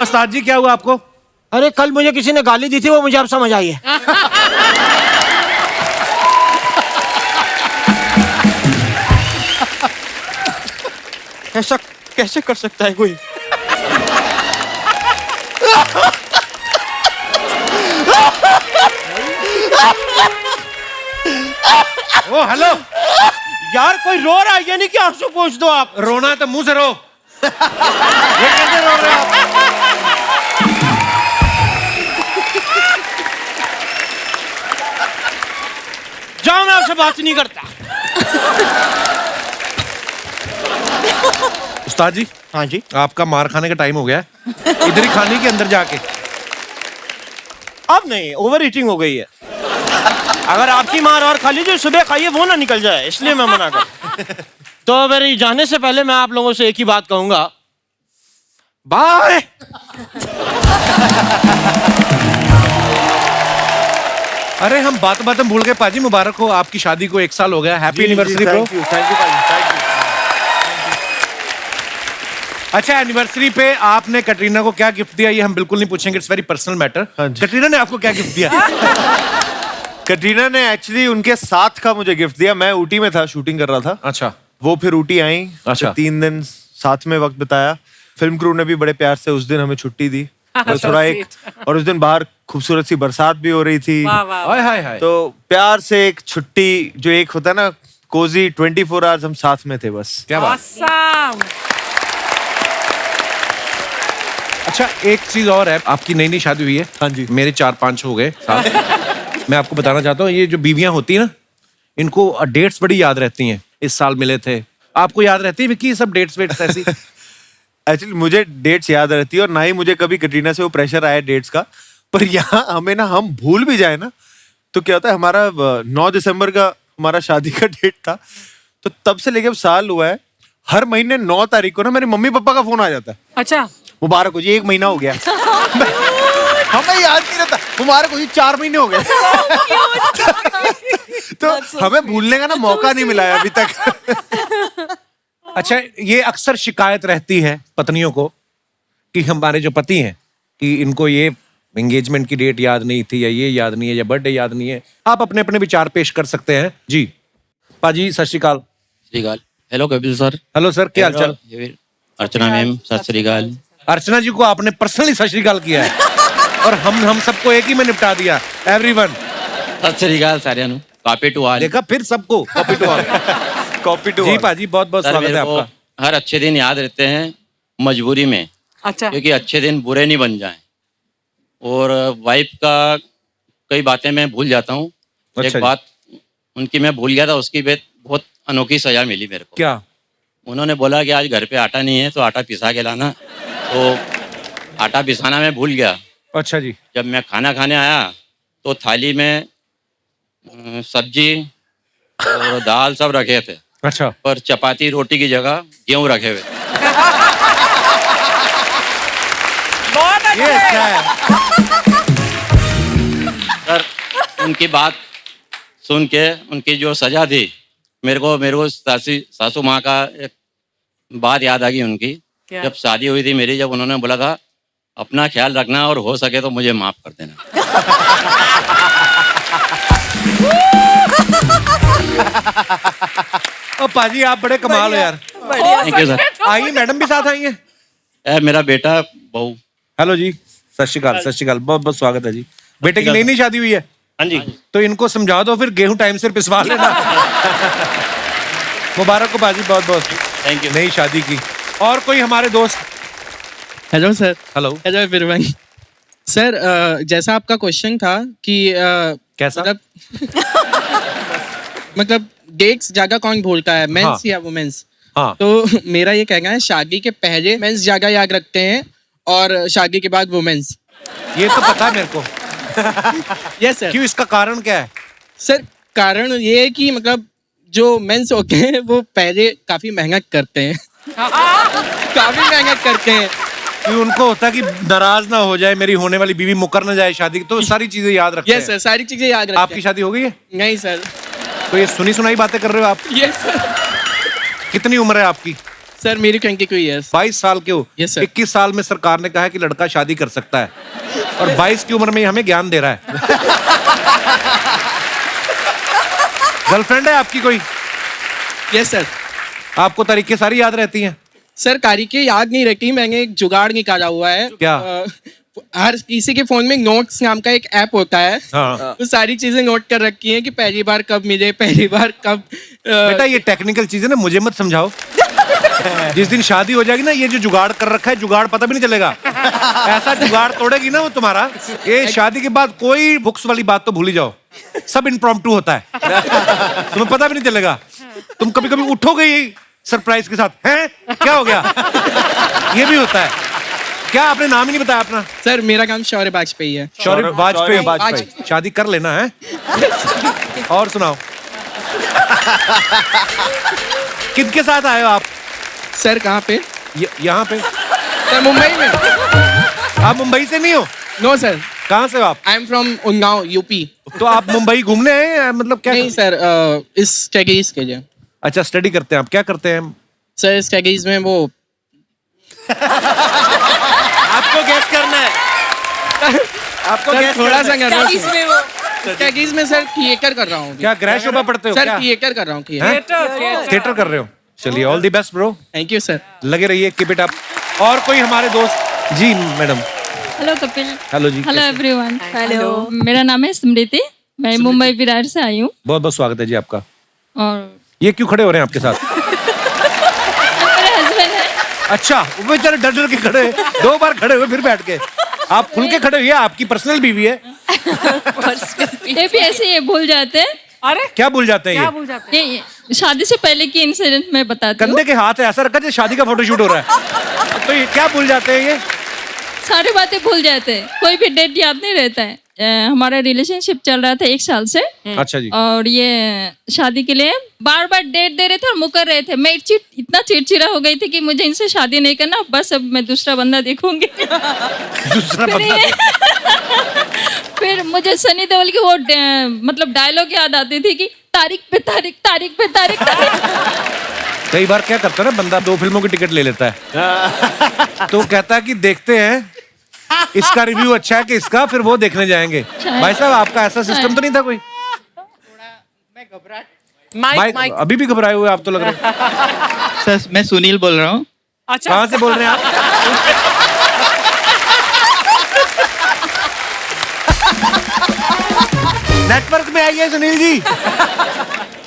उस्ताद जी क्या हुआ आपको? अरे कल मुझे किसी ने गाली दी थी, वो मुझे अब समझ आई है। ऐसा कैसे कर सकता है कोई? ओ हेलो, यार कोई रो रहा है, ये नहीं कि आंसू पोंछ दो आप। रोना है तो मुंह से रो। ये कैसे रो रहे हो आप? जाओ, मैं आपसे बात नहीं करता। उस्ताद जी, हाँ जी, आपका मार खाने का टाइम हो गया है। इधर ही खाने के अंदर जाके। अब नहीं, ओवर ईटिंग हो गई है। अगर आपकी मार और खा लीजिए, सुबह खाइए, वो ना निकल जाए, इसलिए मैं मना कर। तो मेरे जाने से पहले मैं आप लोगों से एक ही बात कहूंगा, बाय। अरे हम बात में भूल गए पाजी, मुबारक हो, आपकी शादी को 1 साल हो गया। Happy anniversary bro. Thank you thank you. अच्छा, एनिवर्सरी पे आपने कटरीना को क्या गिफ्ट दिया ये हम बिल्कुल नहीं पूछेंगे, इट्स वेरी पर्सनल मैटर। हाँ जी। कटरीना ने आपको क्या गिफ्ट दिया? कटरीना ने एक्चुअली उनके साथ का मुझे गिफ्ट दिया। मैं ऊटी में था, शूटिंग कर रहा था। अच्छा। वो फिर ऊटी आई। अच्छा। 3 दिन साथ में वक्त बिताया। फिल्म क्रू ने भी बड़े प्यार से उस दिन हमें छुट्टी दी। तो थोड़ा एक, और उस दिन बाहर खूबसूरत सी बरसात भी हो रही थी। वाह वाह। हाय हाय हाय। तो प्यार से एक छुट्टी, जो एक होता है ना कोजी 24 आवर्स, हम साथ में थे बस। क्या बात। Awesome. अच्छा एक चीज और है, आपकी नई नई शादी हुई है। हाँ जी। मेरे 4-5 हो गए साल। मैं आपको बताना चाहता हूँ, ये जो बीवियां होती है ना, इनको डेट्स बड़ी याद रहती हैं। इस साल मिले थे, आपको याद रहती है विक्की ये सब डेट्स वेट्स ऐसी? एक्चुअली मुझे डेट्स याद रहती है और ना ही मुझे कभी कटरीना से वो प्रेशर आया डेट्स का। पर यहाँ हमें ना, हम भूल भी जाए ना तो क्या होता है, हमारा 9 दिसंबर का हमारा शादी का डेट था, तो तब से लेके अब साल हुआ है, हर महीने 9 तारीख को ना मेरे मम्मी पापा का फोन आ जाता है। अच्छा, मुबारक हो जी, 1 महीना हो गया। हमें याद नहीं रहता, मुबारक हो जी 4 महीने हो गए। तो हमें भूलने का ना मौका नहीं मिला है अभी तक। अच्छा, ये अक्सर शिकायत रहती है पत्नियों को कि हमारे जो पति हैं कि इनको ये एंगेजमेंट की डेट याद नहीं थी, या ये याद नहीं है, या बर्थडे याद नहीं है। आप अपने अपने विचार पेश कर सकते हैं जी। पाजी सत श्री अकाल। श्रीकाल। Hello Kapil sir. Hello sir, क्या हाल चाल? अर्चना मैम सत श्री अकाल। अर्चना जी को आपने पर्सनली सत श्री अकाल किया है और हम सबको एक ही में निपटा दिया। एवरीवन सत श्री अकाल सारियां नु। Copy to all. देखा, फिर सबको copy to all. Copy to जी पाजी, बहुत बहुत स्वागत है आपका। हर अच्छे दिन याद रहते हैं मजबूरी में, अच्छा, क्योंकि अच्छे दिन बुरे नहीं बन जाएं। और वाइफ का कई बातें मैं भूल जाता हूँ। अच्छा एक जी। बात उनकी मैं भूल गया था, उसकी बहुत अनोखी सजा मिली मेरे को। क्या? उन्होंने बोला कि आज घर पे आटा नहीं है तो आटा पिसा के लाना, तो आटा पिसाना मैं भूल गया। अच्छा जी। जब मैं खाना खाने आया तो थाली में सब्जी और दाल सब रखे थे, अच्छा, पर चपाती रोटी की जगह गेहूं रखे हुए। बहुत ये अच्छा है। सर उनकी बात सुन के, उनकी जो सजा थी, मेरे को सासू माँ का एक बात याद आ गई उनकी। क्या? जब शादी हुई थी मेरी, जब उन्होंने बोला था अपना ख्याल रखना और हो सके तो मुझे माफ कर देना। ओ पाजी, आप बड़े कमाल हो यार। Thank you sir. आइए, मैडम भी साथ आई है। मेरा बेटा बहू। हेलो जी, सत श्री अकाल। सत श्री अकाल, बहुत बहुत स्वागत है जी। बेटे की नई नई शादी हुई है, हाँ जी। तो इनको समझा दो फिर गेहूं टाइम से पिसवा लेना। मुबारक हो बाजी, बहुत बहुत थैंक यू। नई शादी की। और कोई हमारे दोस्त? Hello sir. Hello. Hello everyone. Sir जैसा आपका क्वेश्चन था कि कैसा? मतलब डेट्स जगह कौन भूलता है, मेंस हाँ। या वुमेन्स? हाँ, तो मेरा ये कहना है, शादी के पहले मेंस जगह याद रखते हैं और शादी के बाद वुमेन्स। ये तो पता है मेरे को। Yes sir. क्यों, इसका कारण क्या है? सर कारण ये है कि मतलब जो मेंस होते हैं वो पहले काफी मेहनत करते हैं। काफी मेहनत करते हैं। कि उनको होता है कि नाराज ना हो जाए, मेरी होने वाली बीवी मुकर ना जाए शादी की, तो सारी चीजें याद रखते यस सर, सारी चीजें याद रखते आपकी शादी हो गई है? हैं। नहीं सर। तो ये सुनी सुनाई बातें कर रहे हो आप? Yes sir. कितनी उम्र है आपकी? सर मेरी 22 ईयर्स। 22 साल के हो? Yes, sir. 21 साल में सरकार ने कहा है कि लड़का शादी कर सकता है, और 22 की उम्र में हमें ज्ञान दे रहा है। गर्लफ्रेंड है आपकी कोई? Yes sir. आपको तारीखें सारी याद रहती हैं? सर तारीखें याद नहीं रहती, मैंने एक जुगाड़ निकाला हुआ है। क्या? हर किसी के फोन में नोट्स नाम का एक ऐप होता है। हाँ। तो सारी चीजें नोट कर रखी हैं कि पहली बार कब मिले, पहली बार कब। बेटा ये टेक्निकल चीजें ना मुझे मत समझाओ। जिस दिन शादी हो जाएगी ना, ये जो जुगाड़ कर रखा है, जुगाड़ पता भी नहीं चलेगा। ऐसा जुगाड़ तोड़ेगी ना वो तुम्हारा, ये शादी के बाद कोई बुक्स वाली बात तो भूल ही जाओ, सब इम्प्रॉम्प्टू होता है। तुम्हें पता भी नहीं चलेगा। तुम कभी कभी उठोगे ही सरप्राइज के साथ, हैं क्या हो गया? ये भी होता है। क्या आपने नाम ही नहीं बताया अपना? सर मेरा नाम शौर्य वाजपेयी है। शौर्य वाजपेयी। वाजपेयी। शादी कर लेना है। और सुनाओ। किनके साथ आए हो आप? सर कहाँ पे? यहाँ पे। सर मुंबई में। आप मुंबई से नहीं हो? No sir. कहाँ से हो आप? I am from Unnao UP. तो आप मुंबई घूमने आए हैं, मतलब क्या? नहीं सर, इस स्टडीज के लिए। अच्छा, स्टडी करते हैं आप? क्या करते हैं? सर स्टडीज में वो आपको गैस करना है। आपको सर गैस थोड़ा सा करना है। स्टडीज में सर थिएटर कर रहा हूँ। क्या ग्रह शोभा पढ़ते हो? सर क्या थिएटर कर रहा हूँ। थिएटर कर रहे हो? चलिए, all the best bro. Thank you sir. लगे रहिए, कीप इट अप। और कोई हमारे दोस्त? जी मैडम। हेलो कपिल। हेलो जी। Hello everyone. हेलो। मेरा नाम है स्मृति, मैं मुंबई विरार से आई हूँ। बहुत बहुत स्वागत है जी आपका। और ये क्यों खड़े हो रहे हैं आपके साथ? मेरे हस्बैंड है। अच्छा, वो बेचारे डर डर के खड़े, 2 बार खड़े हुए फिर बैठ के। आप खुल के खड़े हुए, आपकी पर्सनल बीवी है। ये भी ऐसे ही भूल जाते हैं। अरे क्या भूल जाते हैं क्या ये? भूल जाते हैं? ये शादी से पहले की इंसिडेंट मैं बताती हूँ। कंधे के हाथ है, ऐसा रखा जैसे शादी का फोटोशूट हो रहा है। तो ये क्या भूल जाते हैं ये? सारी बातें भूल जाते हैं, कोई भी डेट याद नहीं रहता है। हमारा रिलेशनशिप चल रहा था 1 साल से। अच्छा जी। और ये शादी के लिए बार बार डेट दे रहे थे और मुकर रहे थे। मैं इतना चिड़चिड़ा हो गई थी कि मुझे इनसे शादी नहीं करना, बस अब मैं दूसरा बंदा देखूंगी। दूसरा फिर बंदा। फिर मुझे सनी देओल की वो मतलब डायलॉग याद आती थी कि तारीख पे तारीख, तारीख पे तारीख, तारीख। कई बार क्या करता है ना बंदा, 2 फिल्मों की टिकट ले लेता है तो कहता है कि देखते हैं इसका रिव्यू अच्छा है कि इसका, फिर वो देखने जाएंगे। भाई साहब, आपका ऐसा सिस्टम तो नहीं था कोई? मैं घबराहट। माइक माइक अभी भी घबराए हुए आप तो लग रहे हैं। सर मैं सुनील बोल रहा हूँ। अच्छा, कहाँ से बोल रहे हैं आप? नेटवर्क में आइए सुनील जी।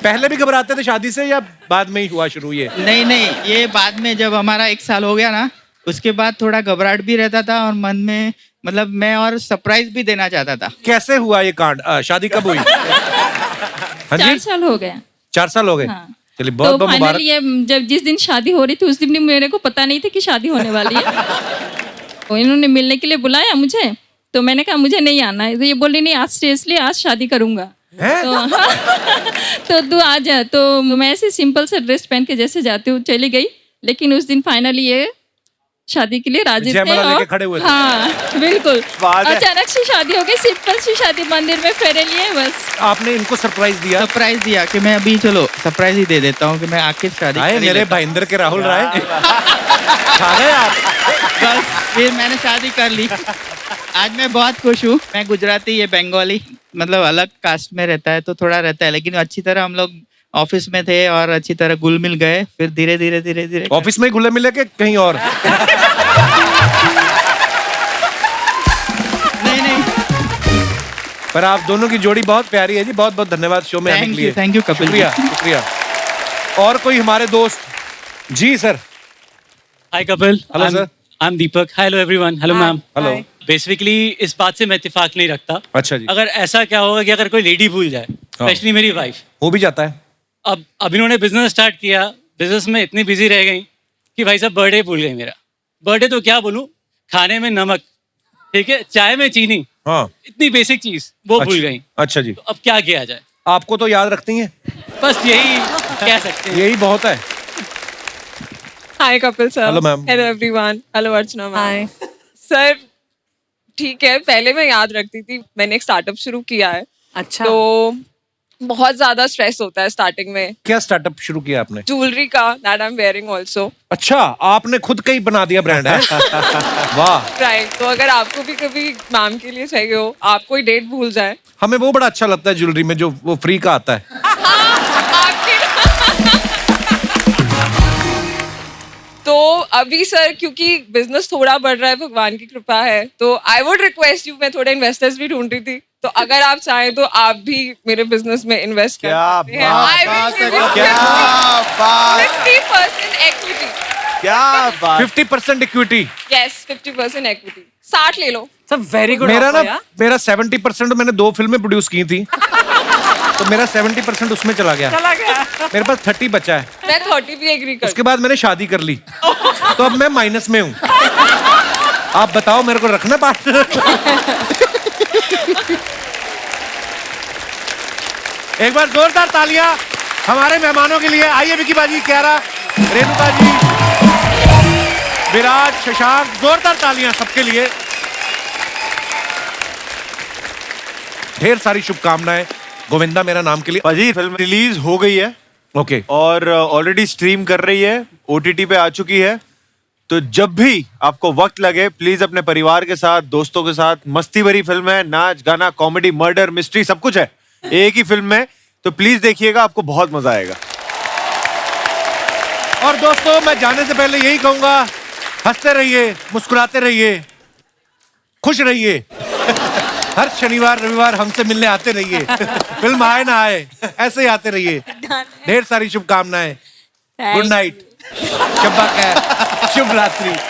पहले भी घबराते थे शादी से या बाद में ही हुआ शुरू ये? नहीं नहीं, ये बाद में जब हमारा 1 साल हो गया ना, उसके बाद थोड़ा घबराहट भी रहता था और मन में मतलब मैं और सरप्राइज भी देना चाहता था। कैसे हुआ ये कांड? शादी कब हुई? हाँ 4 जी, साल हो गया। 4 साल हो गए। हाँ। चलिए, बहुत तो बहुत मुबारक। फाइनली ये जब जिस दिन शादी हो रही थी उस दिन भी मेरे को पता नहीं था कि शादी होने वाली है। तो इन्होंने मिलने के लिए बुलाया मुझे, तो मैंने कहा मुझे नहीं आना है। तो ये बोली नहीं, आज सीरियसली आज शादी करूंगा। हैं? तो तू आ जा। तो मैं ऐसे सिंपल सा ड्रेस पहन के जैसे जाती हूँ चली गई, लेकिन उस दिन फाइनली ये शादी के लिए राजी थे। जयमाला लेके और खड़े हुए थे। हाँ बिल्कुल, बात है। अचानक से शादी हो गई, सिंपल सी शादी, मंदिर में फेरे लिए बस। आपने इनको सरप्राइज दिया? सरप्राइज दिया कि मैं अभी चलो सरप्राइज ही दे देता हूँ कि मैं आखिर शादी आए कर ही मेरे लेता हूँ। भाईंदर के राहुल राय। खा गए आप? बस फिर मैंने शादी कर ली। आज मैं बहुत खुश हूँ। मैं गुजराती, ये बंगाली, मतलब अलग कास्ट में रहता है तो थोड़ा रहता है, लेकिन अच्छी तरह हम लोग ऑफिस में थे और अच्छी तरह घुल मिल गए। फिर धीरे धीरे धीरे धीरे ऑफिस में ही घुले मिले के कहीं और? नहीं नहीं, पर आप दोनों की जोड़ी बहुत प्यारी है जी। बहुत बहुत धन्यवाद शो में आने के लिए। Thank you Kapil ji. शुक्रिया शुक्रिया। और कोई हमारे दोस्त? जी सर। Hi Kapil. Hello, sir. I am Deepak. Hello everyone. Hello ma'am. Hello. Basically इस बात से मैं इत्तेफाक नहीं रखता। अच्छा जी। अगर ऐसा क्या होगा कि अगर कोई लेडी भूल जाए, स्पेशली मेरी वाइफ। हो भी जाता है। अब इन्होंने बिजनेस स्टार्ट किया, बिजनेस में इतनी बिजी रह गई कि भाई साहब बर्थडे भूल गई मेरा। बर्थडे तो क्या बोलूं, खाने में नमक, ठीक है, चाय में चीनी, हाँ। इतनी बेसिक चीज वो भूल गई। अच्छा जी। तो अब क्या किया जाए? आपको तो याद रखती हैं, बस यही कह सकते हैं। यही बहुत है। Hi Kapil sir. Hello, ma'am. Hello everyone. Hello Archana ma'am. Hi. Sir ठीक है, पहले मैं याद रखती थी, मैंने एक स्टार्टअप शुरू किया है। अच्छा, तो बहुत ज्यादा स्ट्रेस होता है स्टार्टिंग में। क्या स्टार्टअप शुरू किया आपने? ज्वेलरी का, that I am wearing also. अच्छा, आपने खुद का ही बना दिया ब्रांड है? वाह। राइट, तो अगर आपको भी कभी मैम के लिए चाहिए हो, आप कोई डेट भूल जाए। हमें वो बड़ा अच्छा लगता है ज्वेलरी में, जो वो फ्री का आता है। तो अभी सर क्योंकि बिजनेस थोड़ा बढ़ रहा है, भगवान की कृपा है, तो आई वुड रिक्वेस्ट यू, मैं थोड़े इन्वेस्टर्स भी ढूंढ रही थी, तो अगर आप चाहें तो आप भी मेरे बिजनेस में इन्वेस्ट कर सकते हैं। I will give you 50% equity. क्या बात। 50% इक्विटी? Yes, 50% equity. 60 ले लो। सब वेरी गुड। मेरा ना, मेरा 70% मैंने 2 फिल्में प्रोड्यूस की थी, तो मेरा 70% उसमें चला गया। मेरे पास 30 बचा है। मैं 30 भी एग्री कर। उसके बाद मैंने शादी कर ली, तो अब मैं माइनस में हूँ। आप बताओ मेरे को रखना पार्टनर? एक बार जोरदार तालियां हमारे मेहमानों के लिए। आइए विकी बाजी, क्यारा, रेणुका जी, विराज, शशांक, जोरदार तालियां सबके लिए। ढेर सारी शुभकामनाएं गोविंदा मेरा नाम के लिए। पाजी, फिल्म रिलीज हो गई है। ओके। और ऑलरेडी स्ट्रीम कर रही है, OTT पे आ चुकी है। तो जब भी आपको वक्त लगे, प्लीज अपने परिवार के साथ, दोस्तों के साथ, मस्ती भरी फिल्म है, नाच गाना, कॉमेडी, मर्डर, मिस्ट्री, सब कुछ है एक ही फिल्म में। तो प्लीज देखिएगा, आपको बहुत मजा आएगा। और दोस्तों, मैं जाने से पहले यही कहूंगा, हंसते रहिए, मुस्कुराते रहिए, खुश रहिए। हर शनिवार रविवार हमसे मिलने आते रहिए। फिल्म आए ना आए, ऐसे ही आते रहिए। ढेर सारी शुभकामनाएं। Good night. शब्बा खैर, शुभ रात्रि।